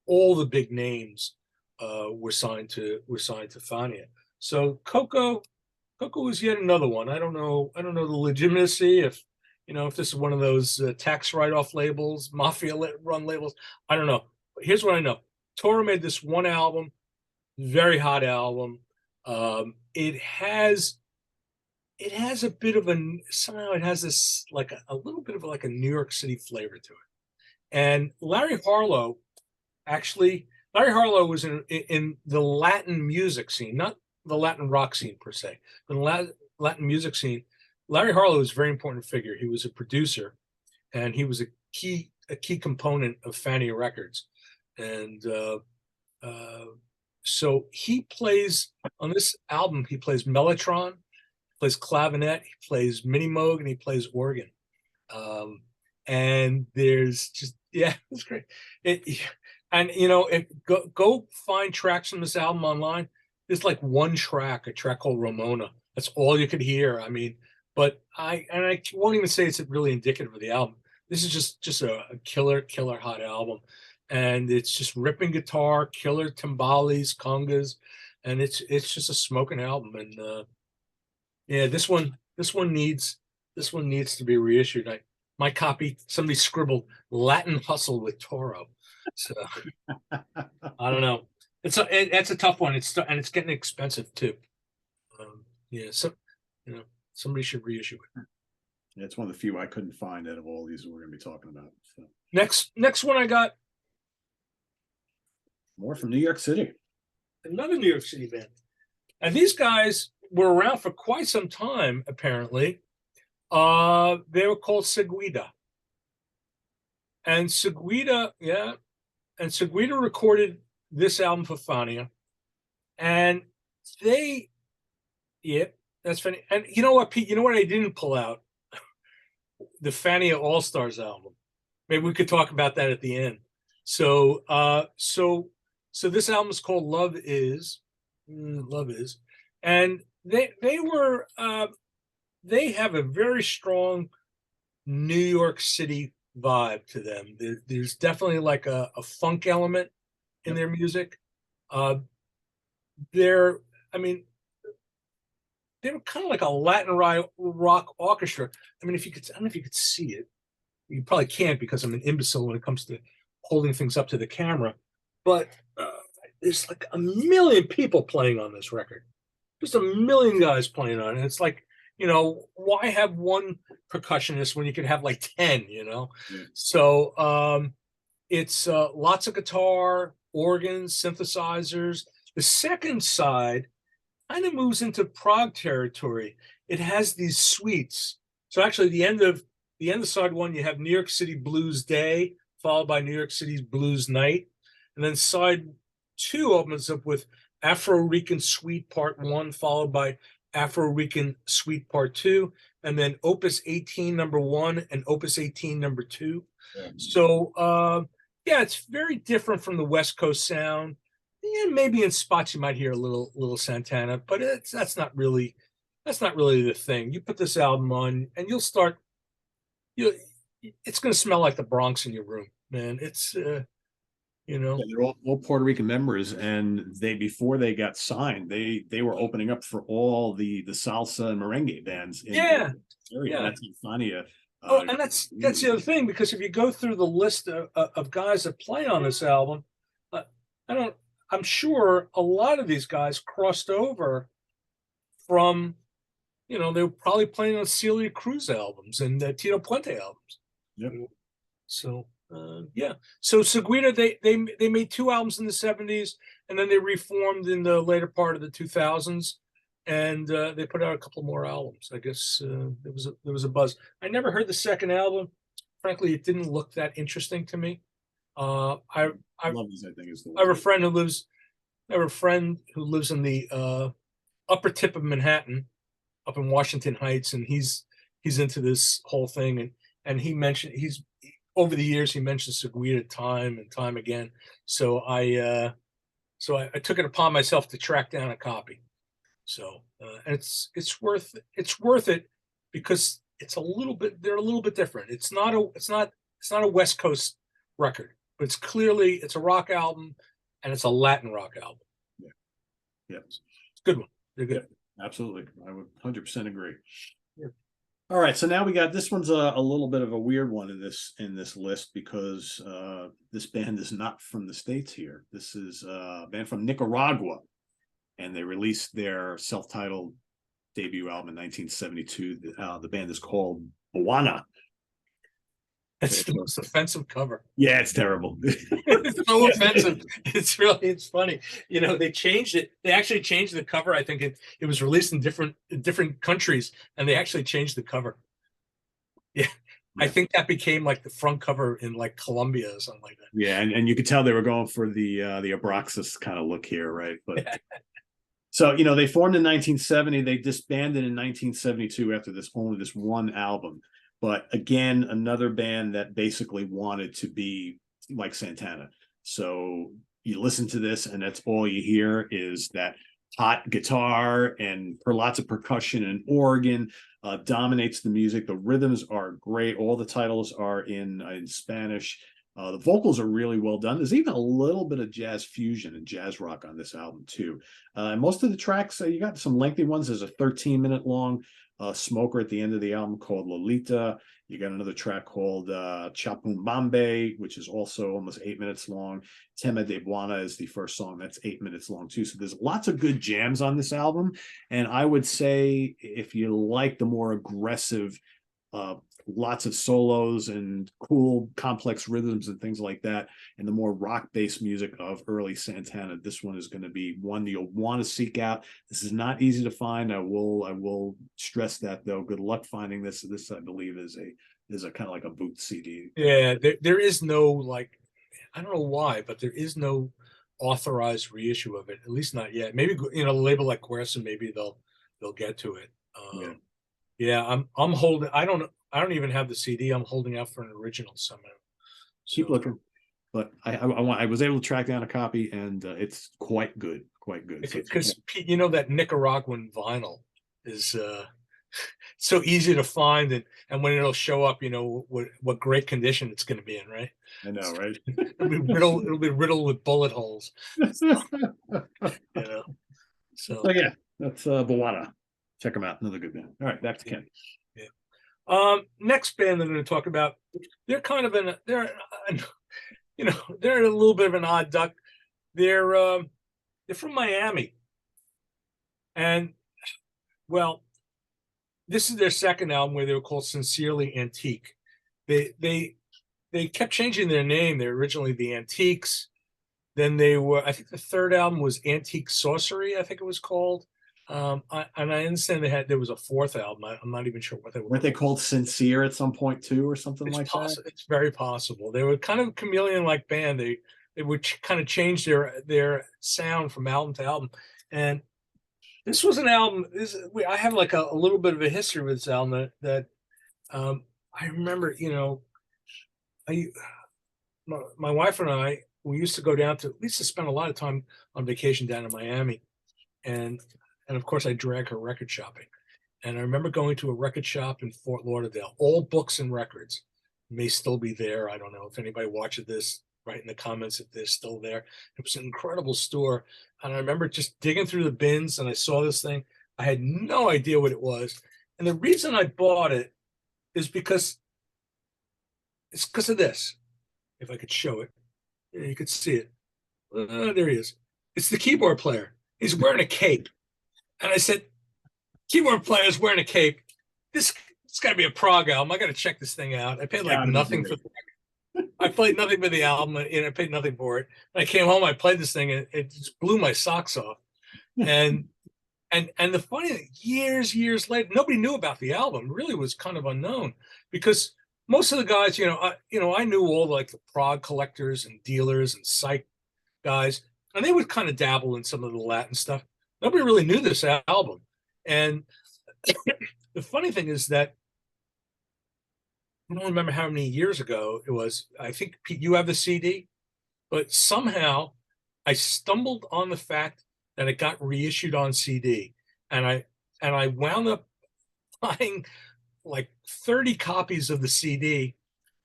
all the big names were signed to Fania. So Coco was yet another one. I don't know the legitimacy if this is one of those tax write-off labels, mafia run labels. I don't know. But here's what I know: Toro made this one album, very hot album. It has a bit of somehow it has this like a little bit of like a New York City flavor to it. And Larry Harlow was in the Latin music scene, not the Latin rock scene per se, but the Latin music scene. Larry Harlow is a very important figure. He was a producer, and he was a key component of Fania Records. And so he plays on this album. He plays mellotron, he plays clavinet, he plays mini moog, and he plays organ. And there's just it's great. Go find tracks from this album online. There's like one track, a track called Ramona. That's all you could hear. I mean, but I won't even say it's really indicative of the album. This is just a killer hot album, and it's just ripping guitar, killer timbales, congas, and it's just a smoking album. And this one needs to be reissued. My copy, somebody scribbled Latin Hustle with Toro. So I don't know. It's a tough one. It's getting expensive too. Somebody should reissue it. Yeah, it's one of the few I couldn't find out of all these we're going to be talking about. So. Next one I got. More from New York City. Another New York City band. And these guys were around for quite some time, apparently. They were called Seguida. And Seguida recorded this album for Fania. And that's funny. And you know what, Pete? You know what I didn't pull out? The Fania All Stars album. Maybe we could talk about that at the end. So this album is called Love Is, and they have a very strong New York City vibe to them. There's definitely like a funk element in their music. They were kind of like a Latin rock orchestra. I mean, I don't know if you could see it. You probably can't because I'm an imbecile when it comes to holding things up to the camera. But there's like a million people playing on this record. Just a million guys playing on it. It's like, why have one percussionist when you could have like 10, Yeah. So it's lots of guitar, organs, synthesizers. The second side kind of moves into Prog territory. It has these suites. So actually the end of side one, you have New York City Blues Day, followed by New York City's Blues Night. And then side two opens up with Afro-Rican Suite Part 1, followed by Afro-Rican Suite Part 2, and then Opus 18 number 1 and Opus 18 number 2. Yeah. So yeah, it's very different from the West Coast sound. Yeah, maybe in spots you might hear a little Santana, but that's not really the thing. You put this album on and it's going to smell like the Bronx in your room, man. It's Yeah, they're all Puerto Rican members, and before they got signed, they were opening up for all the salsa and merengue bands in the area. Yeah. That's funny. And that's the other thing, because if you go through the list of guys that play on this album, I'm sure a lot of these guys crossed over from, they were probably playing on Celia Cruz albums and Tito Puente albums. Yep. So yeah. So Seguida, they made 2 albums in the 70s, and then they reformed in the later part of the 2000s, and they put out a couple more albums. I guess there was a buzz. I never heard the second album. Frankly, it didn't look that interesting to me. I love these, I think, is the one. I have a friend who lives in the upper tip of Manhattan, up in Washington Heights, and he's into this whole thing, and he mentioned over the years he mentioned Seguida time and time again. So I took it upon myself to track down a copy. So and it's worth it because they're a little bit different. It's not a West Coast record, but it's a rock album, and it's a Latin rock album. Yeah. Yeah. It's a good one. They're good. Yeah, absolutely. I would 100% agree. Yeah. All right, so now we got this one's a little bit of a weird one in this list because this band is not from the States here. This is a band from Nicaragua, and they released their self-titled debut album in 1972. The band is called Moana. It's the most offensive cover. Yeah, it's terrible. It's so offensive. It's funny. They changed it. They actually changed the cover. I think it was released in different countries, and they actually changed the cover. Yeah. I think that became like the front cover in like Colombia or something like that. Yeah, and you could tell they were going for the Abraxas kind of look here, right? But so they formed in 1970. They disbanded in 1972 after only this one album. But again, another band that basically wanted to be like Santana. So you listen to this, and that's all you hear is that hot guitar and lots of percussion and organ dominates the music. The rhythms are great. All the titles are in Spanish. The vocals are really well done. There's even a little bit of jazz fusion and jazz rock on this album too. And most of the tracks, you got some lengthy ones. There's a 13-minute long smoker at the end of the album called Lolita. You got another track called Chapumbambe, which is also almost 8 minutes long. Tema de Buana is the first song. That's 8 minutes long too. So there's lots of good jams on this album. And I would say if you like the more aggressive, lots of solos and cool complex rhythms and things like that, and the more rock-based music of early Santana, this one is going to be one you'll want to seek out. This is not easy to find. I will stress that, though. Good luck finding this. This, I believe, is a kind of like a boot CD. Yeah, there is no, I don't know why, but there is no authorized reissue of it, at least not yet. Maybe a label like Querson, maybe they'll get to it. Yeah, I'm holding. I don't even have the CD. I'm holding out for an original somehow. Keep looking, but I was able to track down a copy, and it's quite good, Because Pete, that Nicaraguan vinyl is so easy to find, and when it'll show up, what great condition it's going to be in, right? I know, right? It'll be riddled with bullet holes. So yeah, that's Moana. Check them out. Another good band. All right, back to Ken. Yeah. Next band I'm going to talk about. They're a little bit of an odd duck. They're They're from Miami. And, well, this is their second album where they were called Sincerely Antique. They kept changing their name. They're originally the Antiques. Then they were, I think the third album was Antique Sorcery, I think it was called. And I understand there was a fourth album. I'm not even sure what they were. Weren't they called Sincere at some point too, or something like that? It's very possible. They were kind of a chameleon-like band. They would kind of change their sound from album to album. And this was an album. I have like a little bit of a history with this album that I remember. My wife and I, we used to go down to, we used to spend a lot of time on vacation down in Miami, and of course I drag her record shopping. And I remember going to a record shop in Fort Lauderdale. All Books and Records may still be there. I don't know if anybody watches this. Write in the comments if they're still there. It was an incredible store, and I remember just digging through the bins, and I saw this thing. I had no idea what it was, and the reason I bought it is because of this. If I could show it, you could see it. There he is. It's the keyboard player. He's wearing a cape, and I said, "Keyboard player's wearing a cape. It's got to be a Prog album. I got to check this thing out." I paid like nothing for the record. I played nothing for the album, and I paid nothing for it. And I came home, I played this thing, and it just blew my socks off. And the funny thing, years later, nobody knew about the album. It really was kind of unknown, because most of the guys, I knew all like the Prog collectors and dealers and psych guys, and they would kind of dabble in some of the Latin stuff. Nobody really knew this album. And the funny thing is that I don't remember how many years ago it was. I think, Pete, you have the CD, but somehow I stumbled on the fact that it got reissued on CD, and I wound up buying like 30 copies of the CD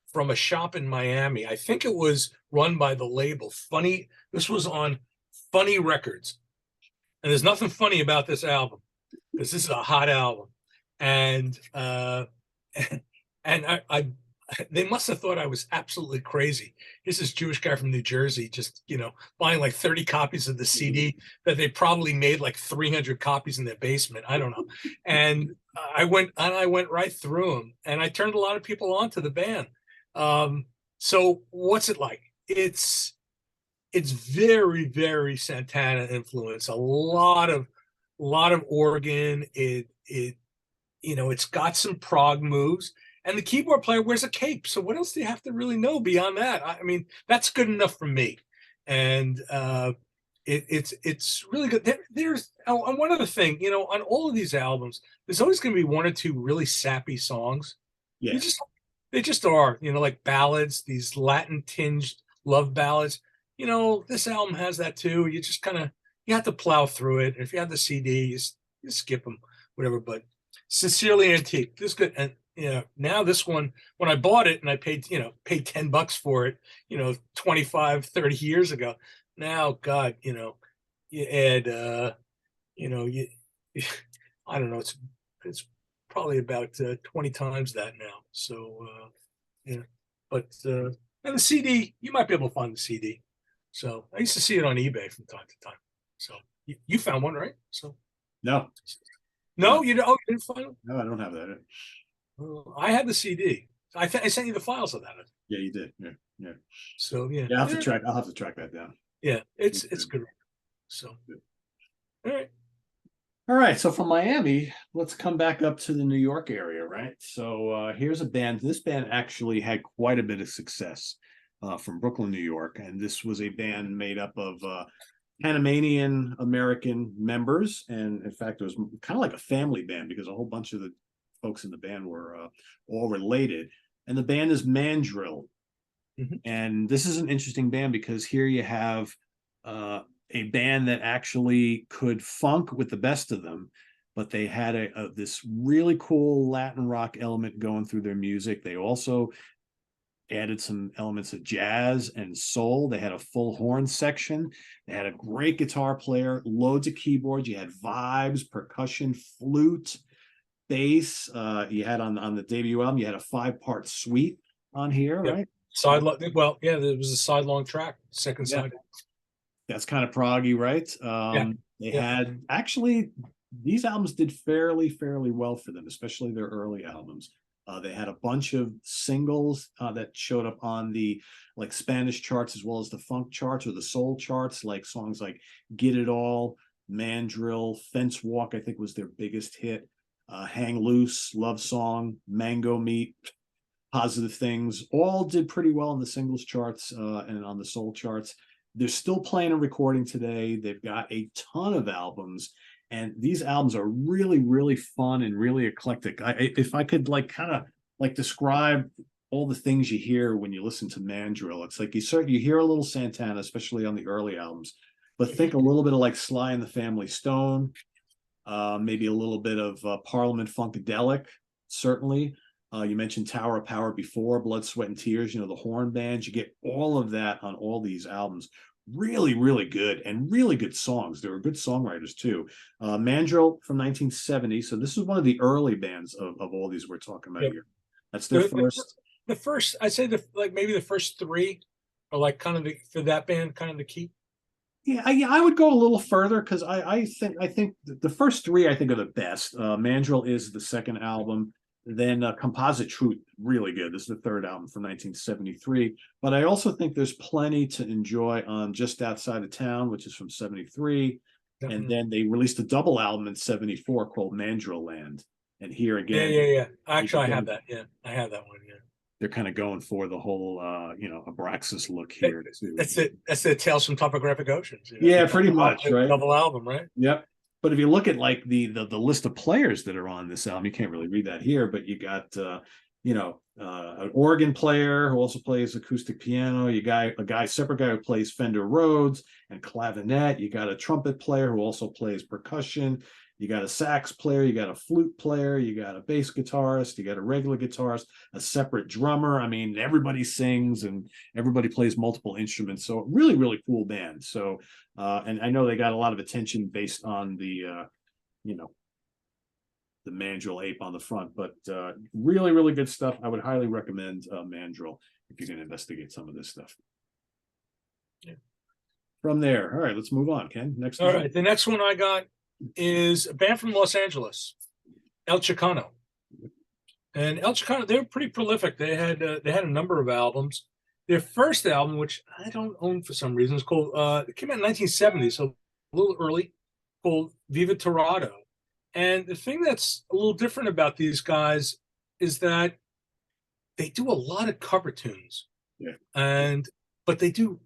from a shop in Miami. I think it was run by the label Funny. This was on Funny Records, and there's nothing funny about this album because this is a hot album, and I they must have thought I was absolutely crazy. Here's this Jewish guy from New Jersey just, buying like 30 copies of the CD that they probably made like 300 copies in their basement. I don't know. And I went right through them, and I turned a lot of people on to the band. So what's it like? It's very, very Santana influence. A lot of organ. It's got some Prog moves. And the keyboard player wears a cape. So what else do you have to really know beyond that? I mean, that's good enough for me. And it's really good. There's one other thing, on all of these albums, there's always going to be one or two really sappy songs. Yeah, they just are, like ballads, these Latin tinged love ballads. This album has that too. You just you have to plow through it. If you have the CD, you skip them, whatever. But Sincerely Antique, this is good. And now this one, when I bought it and I paid $10 for it, 25, 30 years ago. Now, God, you add, I don't know, it's probably about 20 times that now. So, but, and the CD, you might be able to find the CD. So I used to see it on eBay from time to time. So you found one, right? So no, you didn't find it? No, I don't have that. I had the CD. I sent you the files of that. Yeah, you did. Yeah. So yeah. I'll have to track that down. Yeah, it's good. So all right. So from Miami, let's come back up to the New York area, right? So here's a band. This band actually had quite a bit of success from Brooklyn, New York, and this was a band made up of Panamanian American members, and in fact, it was kind of like a family band because a whole bunch of the folks in the band were all related. And the band is Mandrill. Mm-hmm. And this is an interesting band because here you have a band that actually could funk with the best of them, but they had this really cool Latin rock element going through their music. They also added some elements of jazz and soul. They had a full horn section. They had a great guitar player, loads of keyboards. You had vibes, percussion, flute, bass. You had on the debut album, you had a 5-part suite on here, right? There was a sidelong track, second side. That's kind of proggy, right? Yeah, They yeah. had actually these albums did fairly well for them, especially their early albums. They had a bunch of singles that showed up on the like Spanish charts as well as the funk charts or the soul charts, like songs like "Get It All," "Mandrill," "Fence Walk." I think was their biggest hit. "Hang Loose," "Love Song," "Mango Meat," "Positive Things," all did pretty well in the singles charts and on the soul charts. They're still playing and recording today. They've got a ton of albums, and these albums are really fun and really eclectic. If I could like kind of like describe all the things you hear when you listen to Mandrill, it's like you hear a little Santana, especially on the early albums, but think a little bit of like Sly and the Family Stone, maybe a little bit of Parliament Funkadelic, certainly. You mentioned Tower of Power before, Blood, Sweat, and Tears, the horn bands. You get all of that on all these albums. Really good and really good songs. They were good songwriters too. Mandrill from 1970. So this is one of the early bands of all these we're talking about Yep. here. That's their The, first. the first, I'd say like maybe the first three are like kind of for that band, kind of the key. Yeah, I would go a little further because I think the first three I think are the best. Mandrill is the second album. Then Composite Truth, really good. This is the third album from 1973. But I also think there's plenty to enjoy on Just Outside of Town, which is from 73. And Definitely. then they released a double album in 74 called Mandrill Land. And here Yeah, again, yeah, yeah. they're Actually, I have going, that. Yeah, I have that one. Yeah. they're kind of going for the whole Abraxas look That- here too. That's it. That's the Tales from Topographic Oceans. Yeah, pretty much, right? Double album, right? Yep. But if you look at like the list of players that are on this album, you can't really read that here, but you got an organ player who also plays acoustic piano. You got a separate guy who plays Fender Rhodes and clavinet. You got a trumpet player who also plays percussion. You got a sax player, you got a flute player, you got a bass guitarist, you got a regular guitarist, a separate drummer. I mean, everybody sings and everybody plays multiple instruments. So really cool band. So and I know they got a lot of attention based on the the Mandrill ape on the front, but really good stuff. I would highly recommend Mandrill if you're going to investigate some of this stuff. Yeah. From there, all right, let's move on, Ken. Next. All right. The next one I got is a band from Los Angeles, El Chicano. And El Chicano, they were pretty prolific. They had a number of albums. Their first album, which I don't own for some reason, is called it came out in 1970, so a little early, called Viva Torado. And the thing that's a little different about these guys is that they do a lot of cover tunes. Yeah. But they do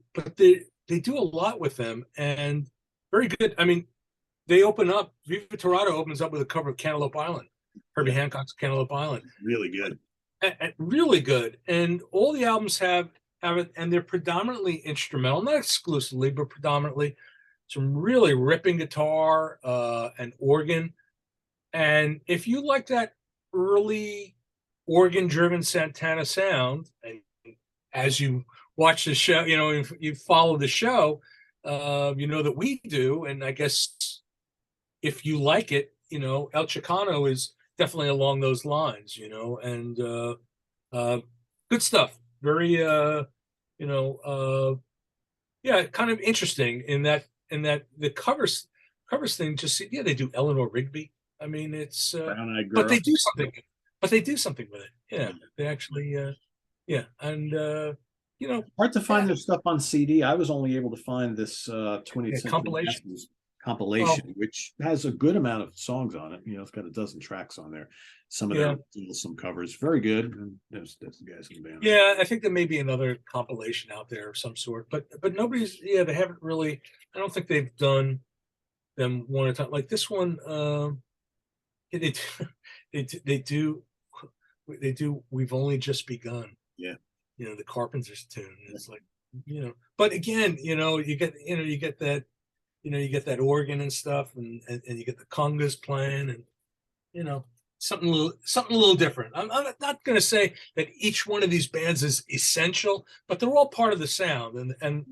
a lot with them, and very good. I mean, they open up. Viva Torado opens up with a cover of Cantaloupe Island, Herbie Hancock's Cantaloupe Island. Really good. Really good. And all the albums have it, and they're predominantly instrumental, not exclusively, but predominantly some really ripping guitar and organ. And if you like that early organ-driven Santana sound, and as you watch the show, if you follow the show, you know that we do. And I guess if you like it, El Chicano is definitely along those lines, and good stuff. Very, yeah, kind of interesting in that the covers thing. Just they do Eleanor Rigby. I mean, it's but they do something. But they do something with it. Yeah, they actually, yeah, and hard to find their stuff on CD. I was only able to find this 20th Century compilation, which has a good amount of songs on it. It's got a dozen tracks on there. Some of them, some covers, very good. And there's the guys in the band. Yeah, I think there may be another compilation out there of some sort, but nobody's. Yeah, they haven't really. I don't think they've done them one at a time. Like this one, they do. We've only just begun. Yeah, the Carpenters tune. It's like, but again, you get that. You get that organ and stuff, and you get the congas playing, and something a little different. I'm not going to say that each one of these bands is essential, but they're all part of the sound, and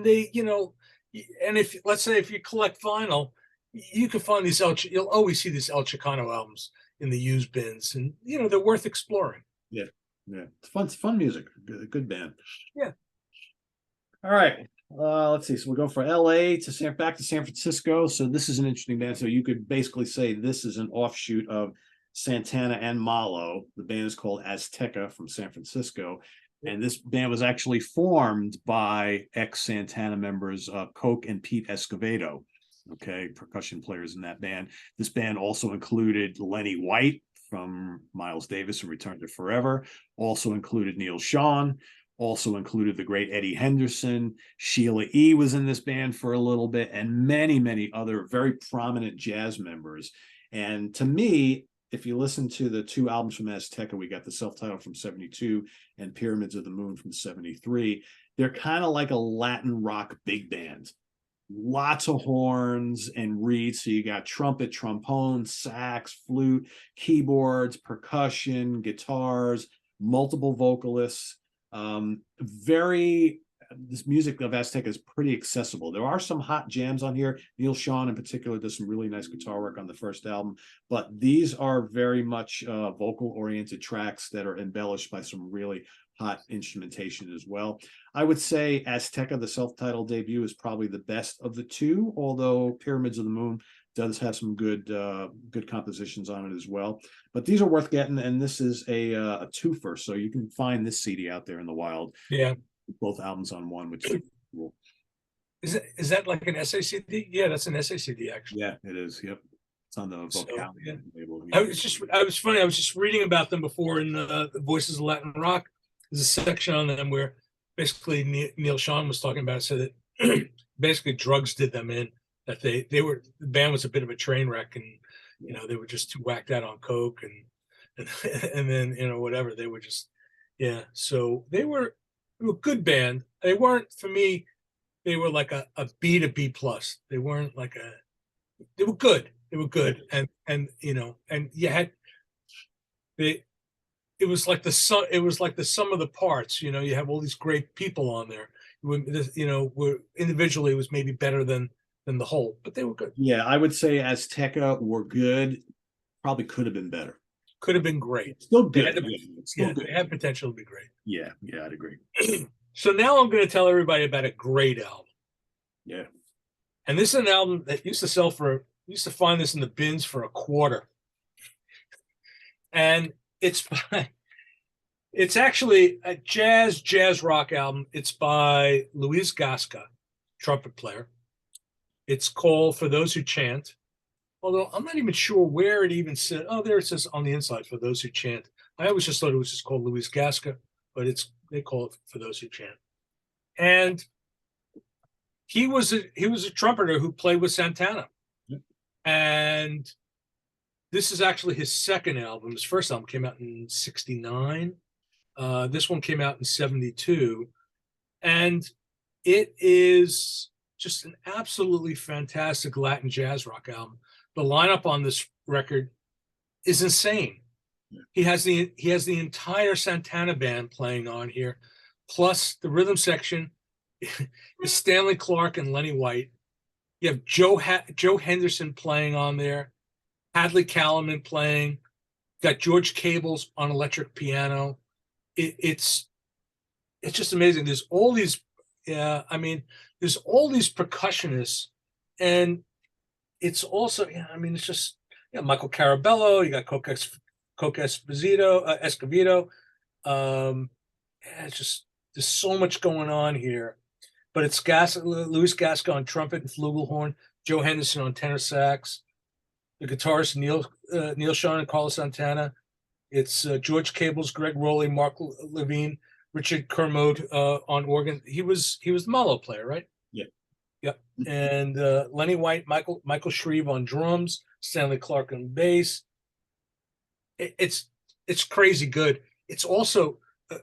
they, and if let's say if you collect vinyl, you can find these you'll always see these El Chicano albums in the used bins, and they're worth exploring. Yeah, it's fun music. Good band. Yeah. All right. Let's see. So we're going from LA to back to San Francisco. So this is an interesting band. So you could basically say this is an offshoot of Santana and Malo. The band is called Azteca from San Francisco. And this band was actually formed by ex-Santana members Coke and Pete Escovedo, okay, percussion players in that band. This band also included Lenny White from Miles Davis and Return to Forever, also included Neil Schon, also included the great Eddie Henderson. Sheila E. was in this band for a little bit, and many, many other very prominent jazz members. And to me, if you listen to the two albums from Azteca, we got the self-titled from 72 and Pyramids of the Moon from 73. They're kind of like a Latin rock big band. Lots of horns and reeds. So you got trumpet, trombone, sax, flute, keyboards, percussion, guitars, multiple vocalists. This music of Azteca is pretty accessible. There are some hot jams on here. Neil Schon in particular does some really nice guitar work on the first album, but these are very much vocal oriented tracks that are embellished by some really hot instrumentation as well. I would say Azteca, the self-titled debut, is probably the best of the two, although Pyramids of the Moon does have some good compositions on it as well. But these are worth getting, and this is a twofer, so you can find this CD out there in the wild. Yeah, both albums on one, which is cool. Is that like an SACD? Yeah, that's an SACD actually. Yeah, it is. Yep, it's on the Vocal label. I was just reading about them before in the Voices of Latin Rock. There's a section on them where basically Neil Schon was talking about it, so that basically drugs did them in. That the band was a bit of a train wreck, and they were just too whacked out on coke and then whatever, they were just So they were a good band. They weren't, for me, they were like a B to B plus. They weren't like they were good. They were good, and you had it was like the sum of the parts. You have all these great people on there. Were individually, it was maybe better than the whole, but they were good. Yeah, I would say Azteca were good. Probably could have been better. Could have been great. Still good. They had potential to be great. Yeah, I'd agree. So now I'm going to tell everybody about a great album. Yeah. And this is an album that used to find this in the bins for $0.25. And it's actually a jazz rock album. It's by Luis Gasca, trumpet player. It's called For Those Who Chant, although I'm not even sure where it even said. Oh, there it says on the inside, For Those Who Chant. I always just thought it was just called Luis Gasca, but they call it For Those Who Chant. And he was a trumpeter who played with Santana. Yep. And this is actually his second album. His first album came out in 1969. This one came out in 1972. And it is just an absolutely fantastic Latin jazz rock album. The lineup on this record is insane. Yeah. He has the entire Santana band playing on here, plus the rhythm section is Stanley Clarke and Lenny White. You have Joe Henderson playing on there, Hadley Callman playing. Got George Cables on electric piano. It's just amazing. There's all these. There's all these percussionists, and it's also, it's just, Michael Carabello, you got Coke Esposito, Escovedo. It's just, there's so much going on here. But it's Luis Gasca on trumpet and flugelhorn, Joe Henderson on tenor sax, the guitarist Neil Schon and Carlos Santana. It's George Cables, Greg Rowley, Mark Levine, Richard Kermode on organ. He was the Malo player, right? Yeah. Yep. And Lenny White, Michael Shreve on drums, Stanley Clarke on bass. It's crazy good. It's also a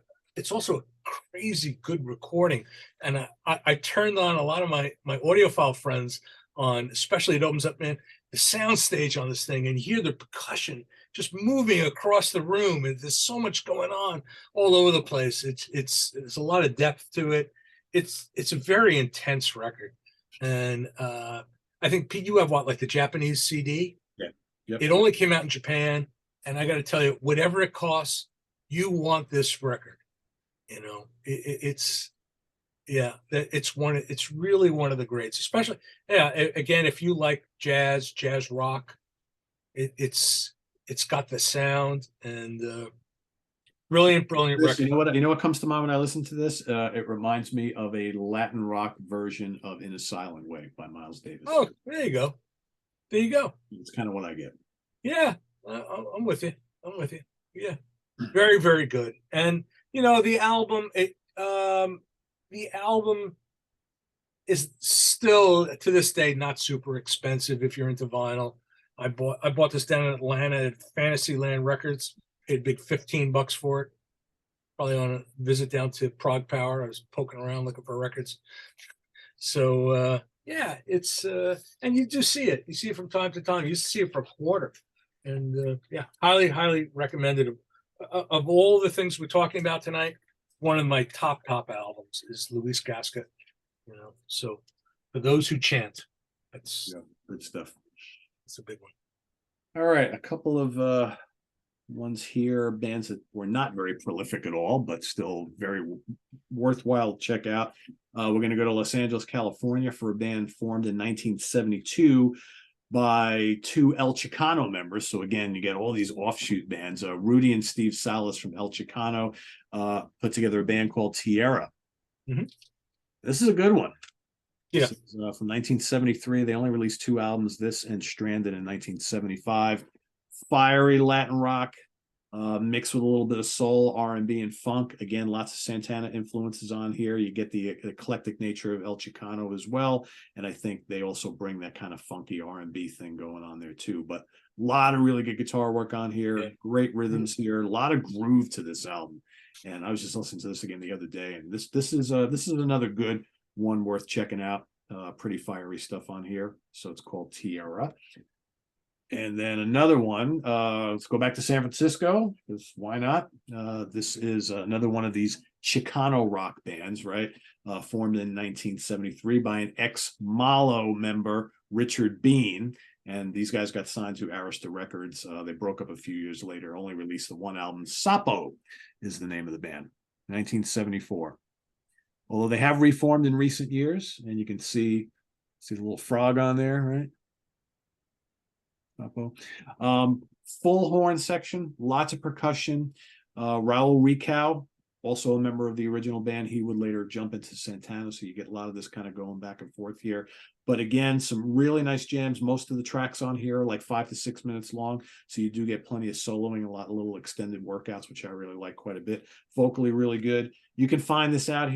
crazy good recording. And I turned on a lot of my audiophile friends on, especially it opens up, man, the sound stage on this thing, and you hear the percussion just moving across the room, and there's so much going on all over the place. There's a lot of depth to it. It's a very intense record. And I think, Pete, you have like the Japanese CD? Yeah. Yep. It only came out in Japan, and I got to tell you, whatever it costs, you want this record. It's Yeah, it's really one of the greats, especially, yeah, again, if you like jazz rock, it's got the sound, and brilliant This, record. you know what comes to mind when I listen to this? It reminds me of a Latin rock version of "In a Silent Way" by Miles Davis. Oh, there you go. There you go. It's kind of what I get. Yeah, I'm with you. I'm with you. Yeah, very, very good. And the album is still to this day not super expensive if you're into vinyl. I bought this down in Atlanta at Fantasyland Records. Paid big $15 for it. Probably on a visit down to Prog Power. I was poking around looking for records. So yeah, it's and you just see it. You see it from time to time. You used to see it for a quarter. And yeah, highly recommended. Of all the things we're talking about tonight, one of my top albums is Luis Gasca. So for those who chant, that's Yeah, good stuff. a big one. All right, a couple of ones here, bands that were not very prolific at all, but still very worthwhile to check out. We're going to go to Los Angeles, California for a band formed in 1972 by two El Chicano members. So again, you get all these offshoot bands. Rudy and Steve Salas from El Chicano put together a band called Tierra. Mm-hmm. This is a good one. Yeah. From 1973. They only released 2 albums, this and Stranded in 1975. Fiery Latin rock, mixed with a little bit of soul, R&B, and funk. Again, lots of Santana influences on here. You get the eclectic nature of El Chicano as well, and I think they also bring that kind of funky R&B thing going on there too. But a lot of really good guitar work on here, yeah. Great rhythms here, a lot of groove to this album. And I was just listening to this again the other day, and this is another good one worth checking out. Pretty fiery stuff on here. So it's called Tierra. And then another one, let's go back to San Francisco, because why not? This is another one of these Chicano rock bands, right? Formed in 1973 by an ex-Malo member, Richard Bean. And these guys got signed to Arista Records. They broke up a few years later, only released the one album. Sapo is the name of the band, 1974. Although they have reformed in recent years, and you can see the little frog on there, right? Full horn section, lots of percussion. Raul Ricao, also a member of the original band, he would later jump into Santana, so you get a lot of this kind of going back and forth here. But again, some really nice jams. Most of the tracks on here are like 5 to 6 minutes long, so you do get plenty of soloing, a lot of little extended workouts, which I really like quite a bit. Vocally really good. You can find this out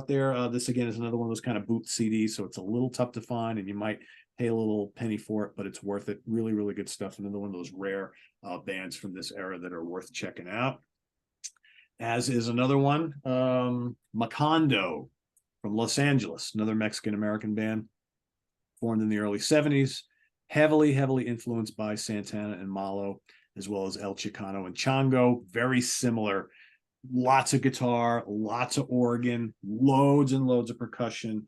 there. This again is another one of those kind of boot CDs, so it's a little tough to find, and you might pay a little penny for it, but it's worth it. Really, really good stuff. Another one of those rare bands from this era that are worth checking out. As is another one, Macondo from Los Angeles, another Mexican-American band formed in the early 70s, heavily influenced by Santana and Malo, as well as El Chicano and Chango. Very similar. Lots of guitar, lots of organ, loads and loads of percussion.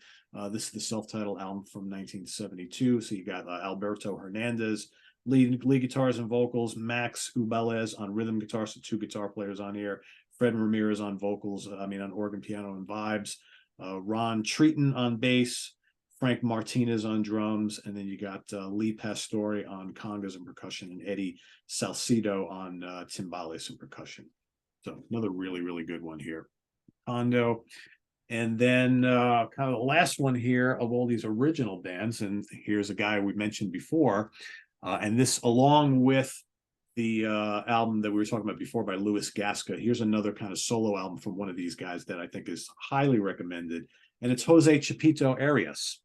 This is the self-titled album from 1972. So you got Alberto Hernandez, lead guitars and vocals, Max Ubalez on rhythm guitar, so 2 guitar players on here, Fred Ramirez on vocals, on organ, piano, and vibes, Ron Treaton on bass, Frank Martinez on drums, and then you got Lee Pastore on congas and percussion, and Eddie Salcido on timbales and percussion. So another really, really good one here. Kondo. And then kind of the last one here of all these original bands, and here's a guy we mentioned before, and this along with the album that we were talking about before by Luis Gasca. Here's another kind of solo album from one of these guys that I think is highly recommended, and it's Jose Chapito Arias.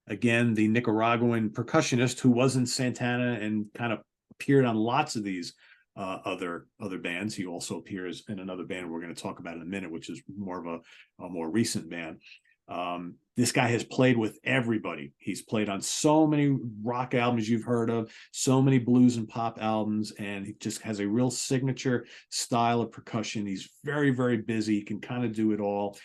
Again, the Nicaraguan percussionist who was in Santana and kind of appeared on lots of these other bands. He also appears in another band we're going to talk about in a minute, which is more of a more recent band. This guy has played with everybody. He's played on so many rock albums you've heard of, so many blues and pop albums, and he just has a real signature style of percussion. He's very, very busy. He can kind of do it all.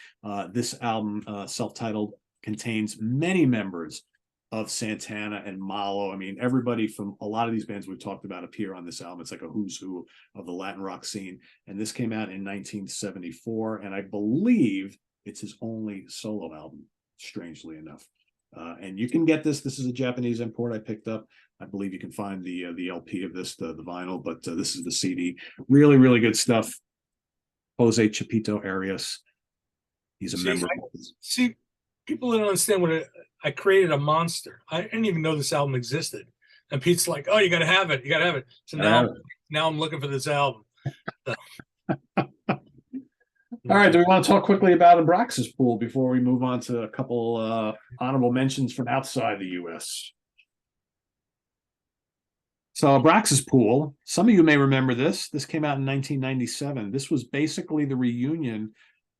This album, self-titled, contains many members of Santana and Malo. Everybody from a lot of these bands we've talked about appear on this album. It's like a who's who of the Latin rock scene. And this came out in 1974. And I believe It's his only solo album, strangely enough. And you can get this. This is a Japanese import I picked up. I believe you can find the LP of this, the vinyl, but this is the CD. Really, really good stuff. Jose Chapito Arias. He's a member. See, people don't understand what I created a monster. I didn't even know this album existed. And Pete's like, "Oh, you got to have it. You got to have it." So now I'm looking for this album. So. All right. Do we want to talk quickly about Abraxas Pool before we move on to a couple honorable mentions from outside the U.S.? So Abraxas Pool, some of you may remember this. This came out in 1997. This was basically the reunion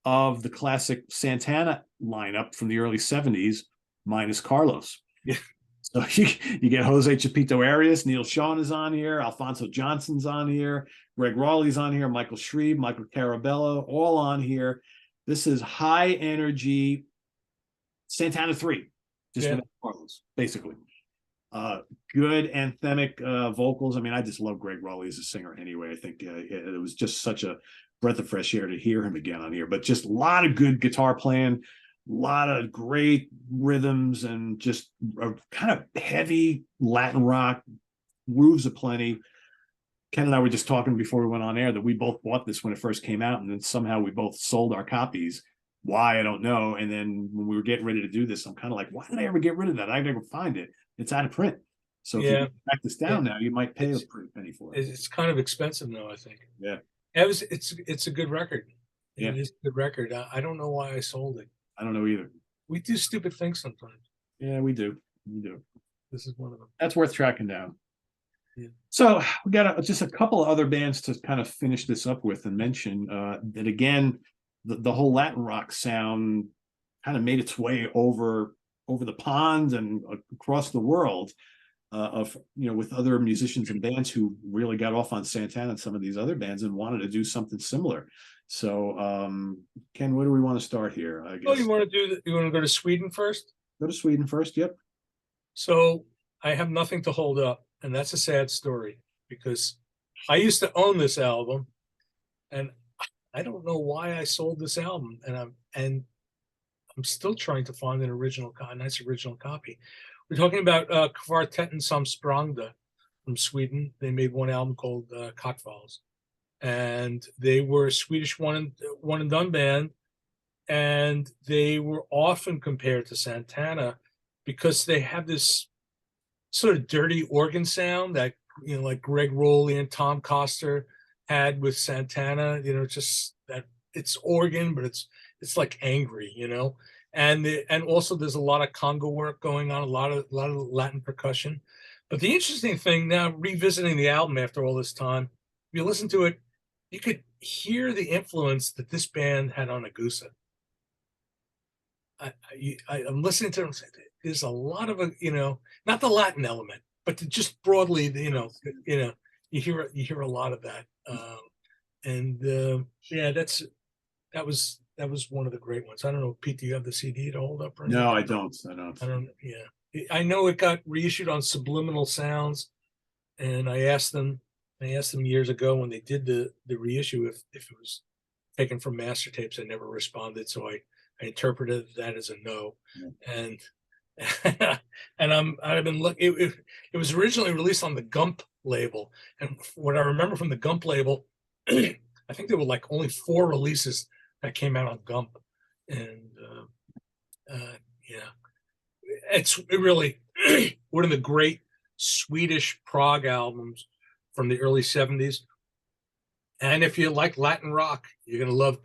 of the classic Santana lineup from the early 70s, minus Carlos. Yeah. So you get Jose Chapito Arias, Neil Sean is on here, Alfonso Johnson's on here, Greg Rawley's on here, Michael Shreve, Michael Carabello, all on here. This is high energy Santana 3, just without Carlos, basically. Good anthemic vocals. I mean, I just love Greg Rawley as a singer anyway. I think it was just such a breath of fresh air to hear him again on here, but just a lot of good guitar playing, a lot of great rhythms, and just a kind of heavy Latin rock, grooves aplenty. Ken and I were just talking before we went on air that we both bought this when it first came out, and then somehow we both sold our copies. Why, I don't know. And then when we were getting ready to do this, I'm kind of like, why did I ever get rid of that? I never find it. It's out of print. So if you track this down now, you might pay a pretty penny for it. It's kind of expensive now, I think. Yeah. It's a good record. Yeah. It is a good record. I don't know why I sold it. I don't know either. We do stupid things sometimes. Yeah, we do. We do. This is one of them. That's worth tracking down. Yeah. So we got just a couple of other bands to kind of finish this up with and mention that again, the whole Latin rock sound kind of made its way over the pond and across the world with other musicians and bands who really got off on Santana and some of these other bands and wanted to do something similar. So Ken, where do we want to start here? I guess. Oh, you want to go to Sweden first? Go to Sweden first. Yep. So I have nothing to hold up, and that's a sad story because I used to own this album, and I don't know why I sold this album, and I'm still trying to find a nice original copy. We're talking about Kvartetten som Sprangde from Sweden. They made one album called Cockfalls, and they were a Swedish one and done band, and they were often compared to Santana because they have this sort of dirty organ sound that like Greg Rowley and Tom Coster had with Santana. Just that it's organ, but it's like angry, and also there's a lot of conga work going on, a lot of Latin percussion. But the interesting thing now, revisiting the album after all this time, if you listen to it, you could hear the influence that this band had on Agusa. I'm listening to them. There's a lot of not the Latin element, but just broadly, you hear a lot of that. That was one of the great ones. I don't know, Pete, do you have the CD to hold up? No, I don't. Yeah, I know it got reissued on Subliminal Sounds, and I asked them years ago when they did the reissue if it was taken from master tapes. I never responded, so I interpreted that as a no. Yeah. And I've been looking. It was originally released on the Gump label, and what I remember from the Gump label, I think there were like only 4 releases that came out on Gump, and it's really one of the great Swedish prog albums from the early 70s. And if you like Latin rock, you're gonna love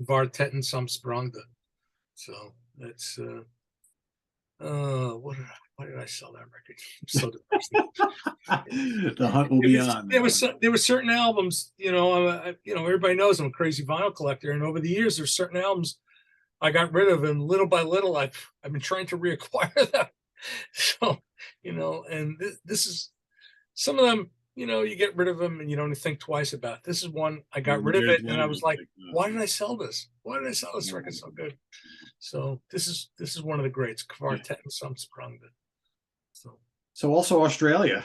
Kvartetten som Sprangde. So that's why did I sell that record? I'm so depressed. The hunt will be on. There were certain albums, everybody knows I'm a crazy vinyl collector, and over the years there's certain albums I got rid of, and little by little I've been trying to reacquire them. So and this is some of them. You get rid of them and you don't think twice about it. This is one I got rid of it, and I was like, why did I sell this? Why did I sell this record so good? So this is one of the greats, Kvartetten som Sprangde. So also Australia,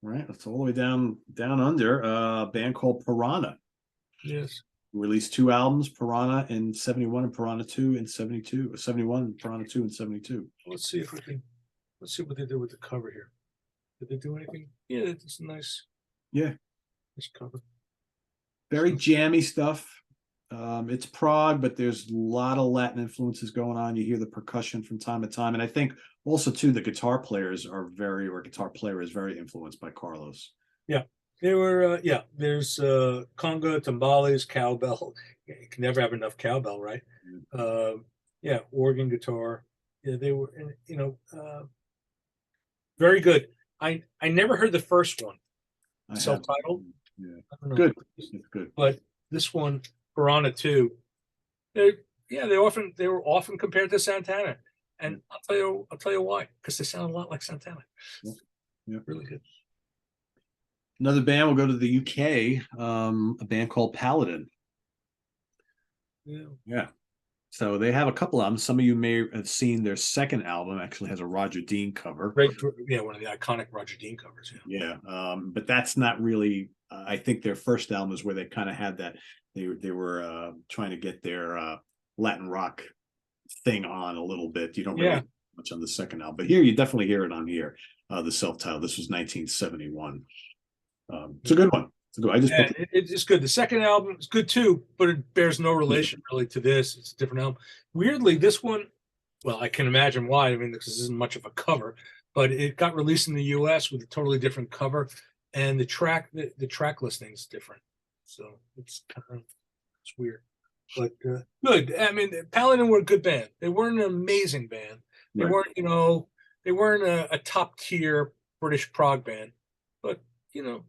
right? It's all the way down under. A band called Piranha. Yes. Released 2 albums, Piranha in 71 and Piranha 2 in 72, 71 and Piranha 2 in 72. Let's see if we can. Let's see what they did with the cover here. Did they do anything? Yeah, it's a nice. Yeah, nice cover. Very jammy stuff. It's prog, but there's a lot of Latin influences going on. You hear the percussion from time to time, and I think also too the guitar players are guitar player is very influenced by Carlos. Yeah, they were. Yeah, there's conga, timbales, cowbell. You can never have enough cowbell, right? Yeah, organ, guitar. Yeah, they were. Very good. I never heard the first one, self-titled. Yeah, good. It's good. But this one, Piranha 2, they were often compared to Santana, and I'll tell you why, because they sound a lot like Santana. Yeah, really good. Another band, we'll go to the UK, a band called Paladin. Yeah. So they have a couple albums. Some of you may have seen their second album actually has a Roger Dean cover. Right. Yeah, one of the iconic Roger Dean covers. Yeah. But that's not really. I think their first album is where they kind of had that. They were trying to get their Latin rock thing on a little bit. You don't really hear much on the second album, but here you definitely hear it on here. The self-titled. This was 1971. It's a good one. It's good. The second album is good too, but it bears no relation really to this. It's a different album. Weirdly, this one, well, I can imagine why. I mean, this isn't much of a cover, but it got released in the U.S. with a totally different cover, and the track listing is different. So it's weird, but good. I mean, Paladin were a good band. They weren't an amazing band. They weren't, they weren't a top tier British prog band, but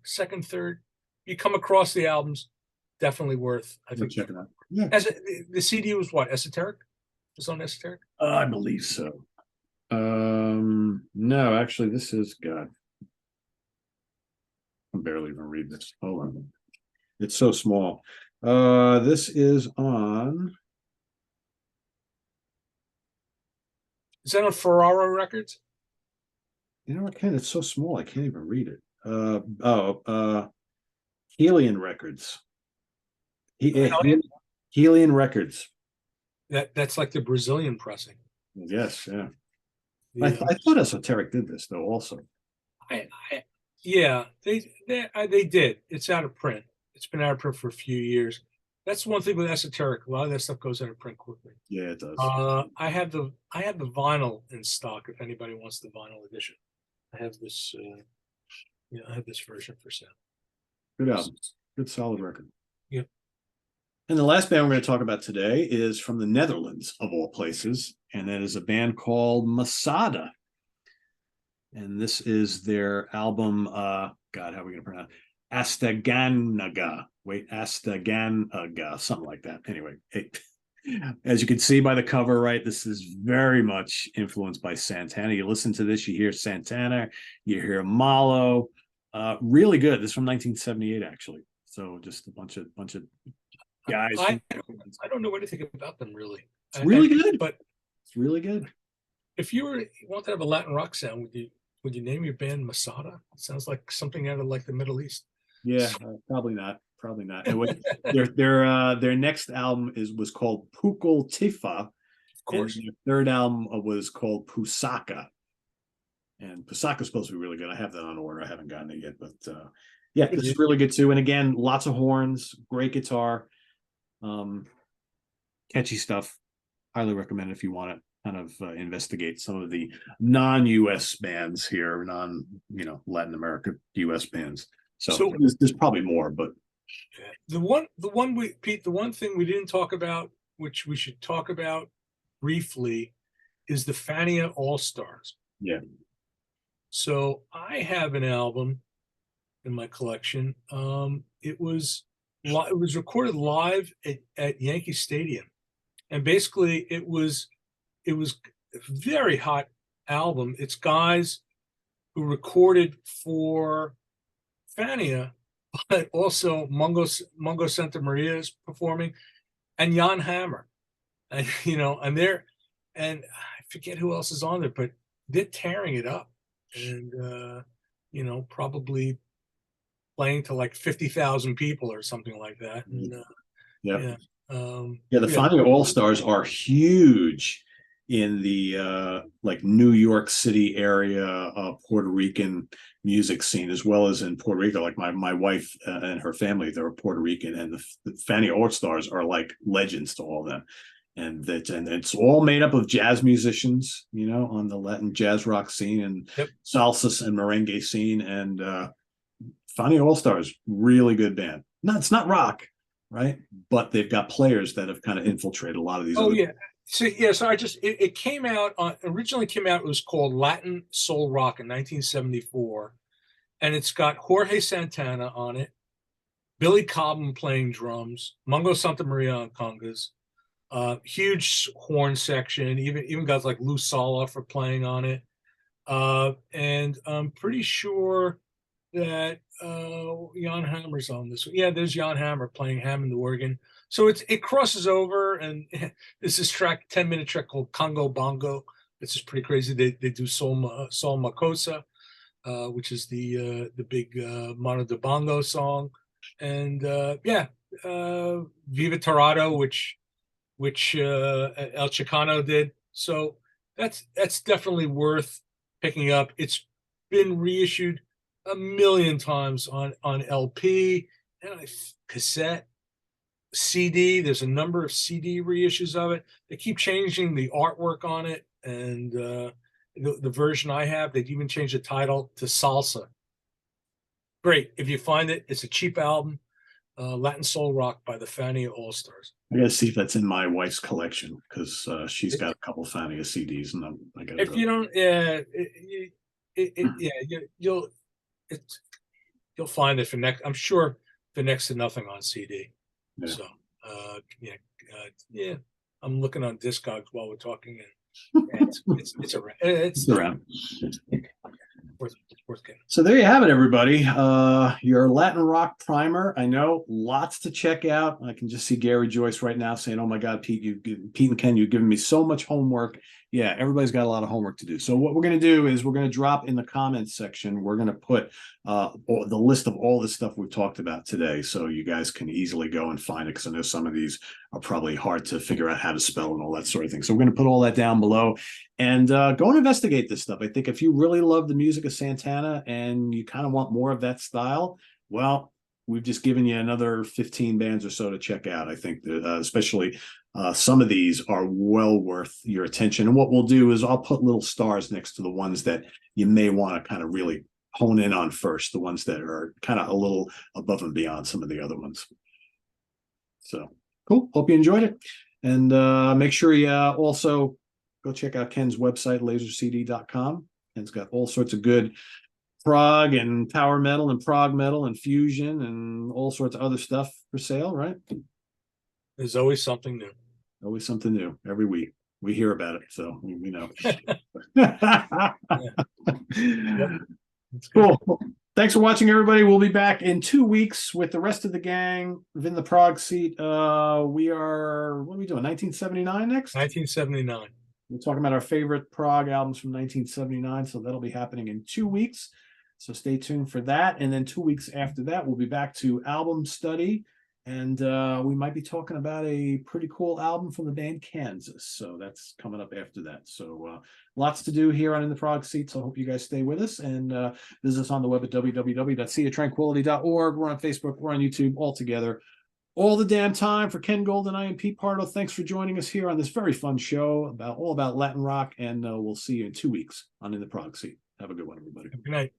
second, third. You come across the albums, definitely worth. I think check it out. Yeah. The CD was what? Esoteric? Was on Esoteric? I believe so. No, actually, this is God. I can barely even read this. Hold on. It's so small. This is on. Is that on Ferraro Records? I can't. It's so small. I can't even read it. Helion Records. Helion Records. That's like the Brazilian pressing. Yes, yeah. I thought Esoteric did this though. Also, yeah, they did. It's out of print. It's been out of print for a few years. That's one thing with Esoteric. A lot of that stuff goes out of print quickly. Yeah, it does. I have the vinyl in stock. If anybody wants the vinyl edition, I have this. I have this version for sale. Good album. Good solid record. Yeah. And the last band we're going to talk about today is from the Netherlands, of all places, and that is a band called Masada. And this is their album, God, how are we going to pronounce it? Astaganaga. Astaganaga, something like that. Anyway, as you can see by the cover, right, this is very much influenced by Santana. You listen to this, you hear Santana, you hear Malo. Really good. This is from 1978, actually. So just a bunch of guys. I don't know anything about them really. It's really good, but it's really good. If you want to have a Latin rock sound, would you name your band Masada? It sounds like something out of like the Middle East. Yeah, probably not. Probably not. And their next album was called Pukul Tifa. Of course. And their third album was called Pusaka. And Pusaka's supposed to be really good. I have that on order. I haven't gotten it yet, but yeah, this is really good too. And again, lots of horns, great guitar, catchy stuff. Highly recommend it if you want to kind of investigate some of the non-US bands here, Latin America US bands. So there's probably more, but the one thing we didn't talk about, which we should talk about briefly, is the Fania All Stars. Yeah. So I have an album in my collection. It was recorded live at Yankee Stadium, and basically it was a very hot album. It's guys who recorded for Fania, but also Mungo Santa Maria is performing, and Jan Hammer, and and I forget who else is on there, but they're tearing it up, and probably playing to like 50,000 people or something like that. And Yeah. Yeah. Yeah, the Fania All Stars are huge in the like New York City area, Puerto Rican music scene, as well as in Puerto Rico. Like my wife and her family, they're Puerto Rican, and the Fania All Stars are like legends to all of them. And it's all made up of jazz musicians, you know, on the Latin jazz rock scene and Yep. salsa and merengue scene. And Fania All Stars, really good band. No, it's not rock, right? But they've got players that have kind of infiltrated a lot of these. Oh other yeah. So yeah, so it came out on originally came out, it was called Latin Soul Rock in 1974. And it's got Jorge Santana on it, Billy Cobham playing drums, Mungo Santa Maria on congas, huge horn section, even guys like Lou Sala for playing on it. And I'm pretty sure that Jan Hammer's on this. Yeah, there's Jan Hammer playing Hammond organ. So it crosses over, and this is 10-minute track called Congo Bongo. This is pretty crazy. They do Sol Makossa, which is the big Mano de Bongo song, and Viva Torado, which El Chicano did. So that's definitely worth picking up. It's been reissued a million times on LP and cassette, CD. There's a number of CD reissues of it. They keep changing the artwork on it, and the version I have, they've even changed the title to Salsa. Great. If you find it, it's a cheap album, Latin Soul Rock by the Fania All Stars. I gotta see if that's in my wife's collection, because she's got a couple Fania CDs, and I gotta. If you don't, you'll find it for next. I'm sure for next to nothing on CD. Yeah. So I'm looking on Discogs while we're talking, and it's around. It's around. Worth getting. So there you have it, everybody. Your Latin rock primer. I know lots to check out. I can just see Gary Joyce right now saying, "Oh my God, Pete and Ken, you've given me so much homework." Yeah, everybody's got a lot of homework to do. So what we're going to do is we're going to drop in the comments section. We're going to put the list of all the stuff we've talked about today, so you guys can easily go and find it, because I know some of these are probably hard to figure out how to spell and all that sort of thing. So we're going to put all that down below, and go and investigate this stuff. I think if you really love the music of Santana and you kind of want more of that style, well, we've just given you another 15 bands or so to check out. I think that especially some of these are well worth your attention. And what we'll do is I'll put little stars next to the ones that you may want to kind of really hone in on first, the ones that are kind of a little above and beyond some of the other ones. So cool. Hope you enjoyed it. And make sure you also go check out Ken's website, lasercd.com. Ken's got all sorts of good prog and power metal and prog metal and fusion and all sorts of other stuff for sale, right? There's always something new. Always something new every week. We hear about it, so we know. Cool. Thanks for watching, everybody. We'll be back in 2 weeks with the rest of the gang in the Prog seat. What are we doing? 1979 next? 1979. We're talking about our favorite Prog albums from 1979, so that'll be happening in 2 weeks. So stay tuned for that. And then 2 weeks after that, we'll be back to album study. And we might be talking about a pretty cool album from the band Kansas. So that's coming up after that. So lots to do here on In the Prog Seat. So I hope you guys stay with us, and visit us on the web at www.seaoftranquility.org. We're on Facebook. We're on YouTube, all together. All the damn time. For Ken Golden, I am Pete Pardo. Thanks for joining us here on this very fun show all about Latin rock. And we'll see you in 2 weeks on In the Prog Seat. Have a good one, everybody. Good night.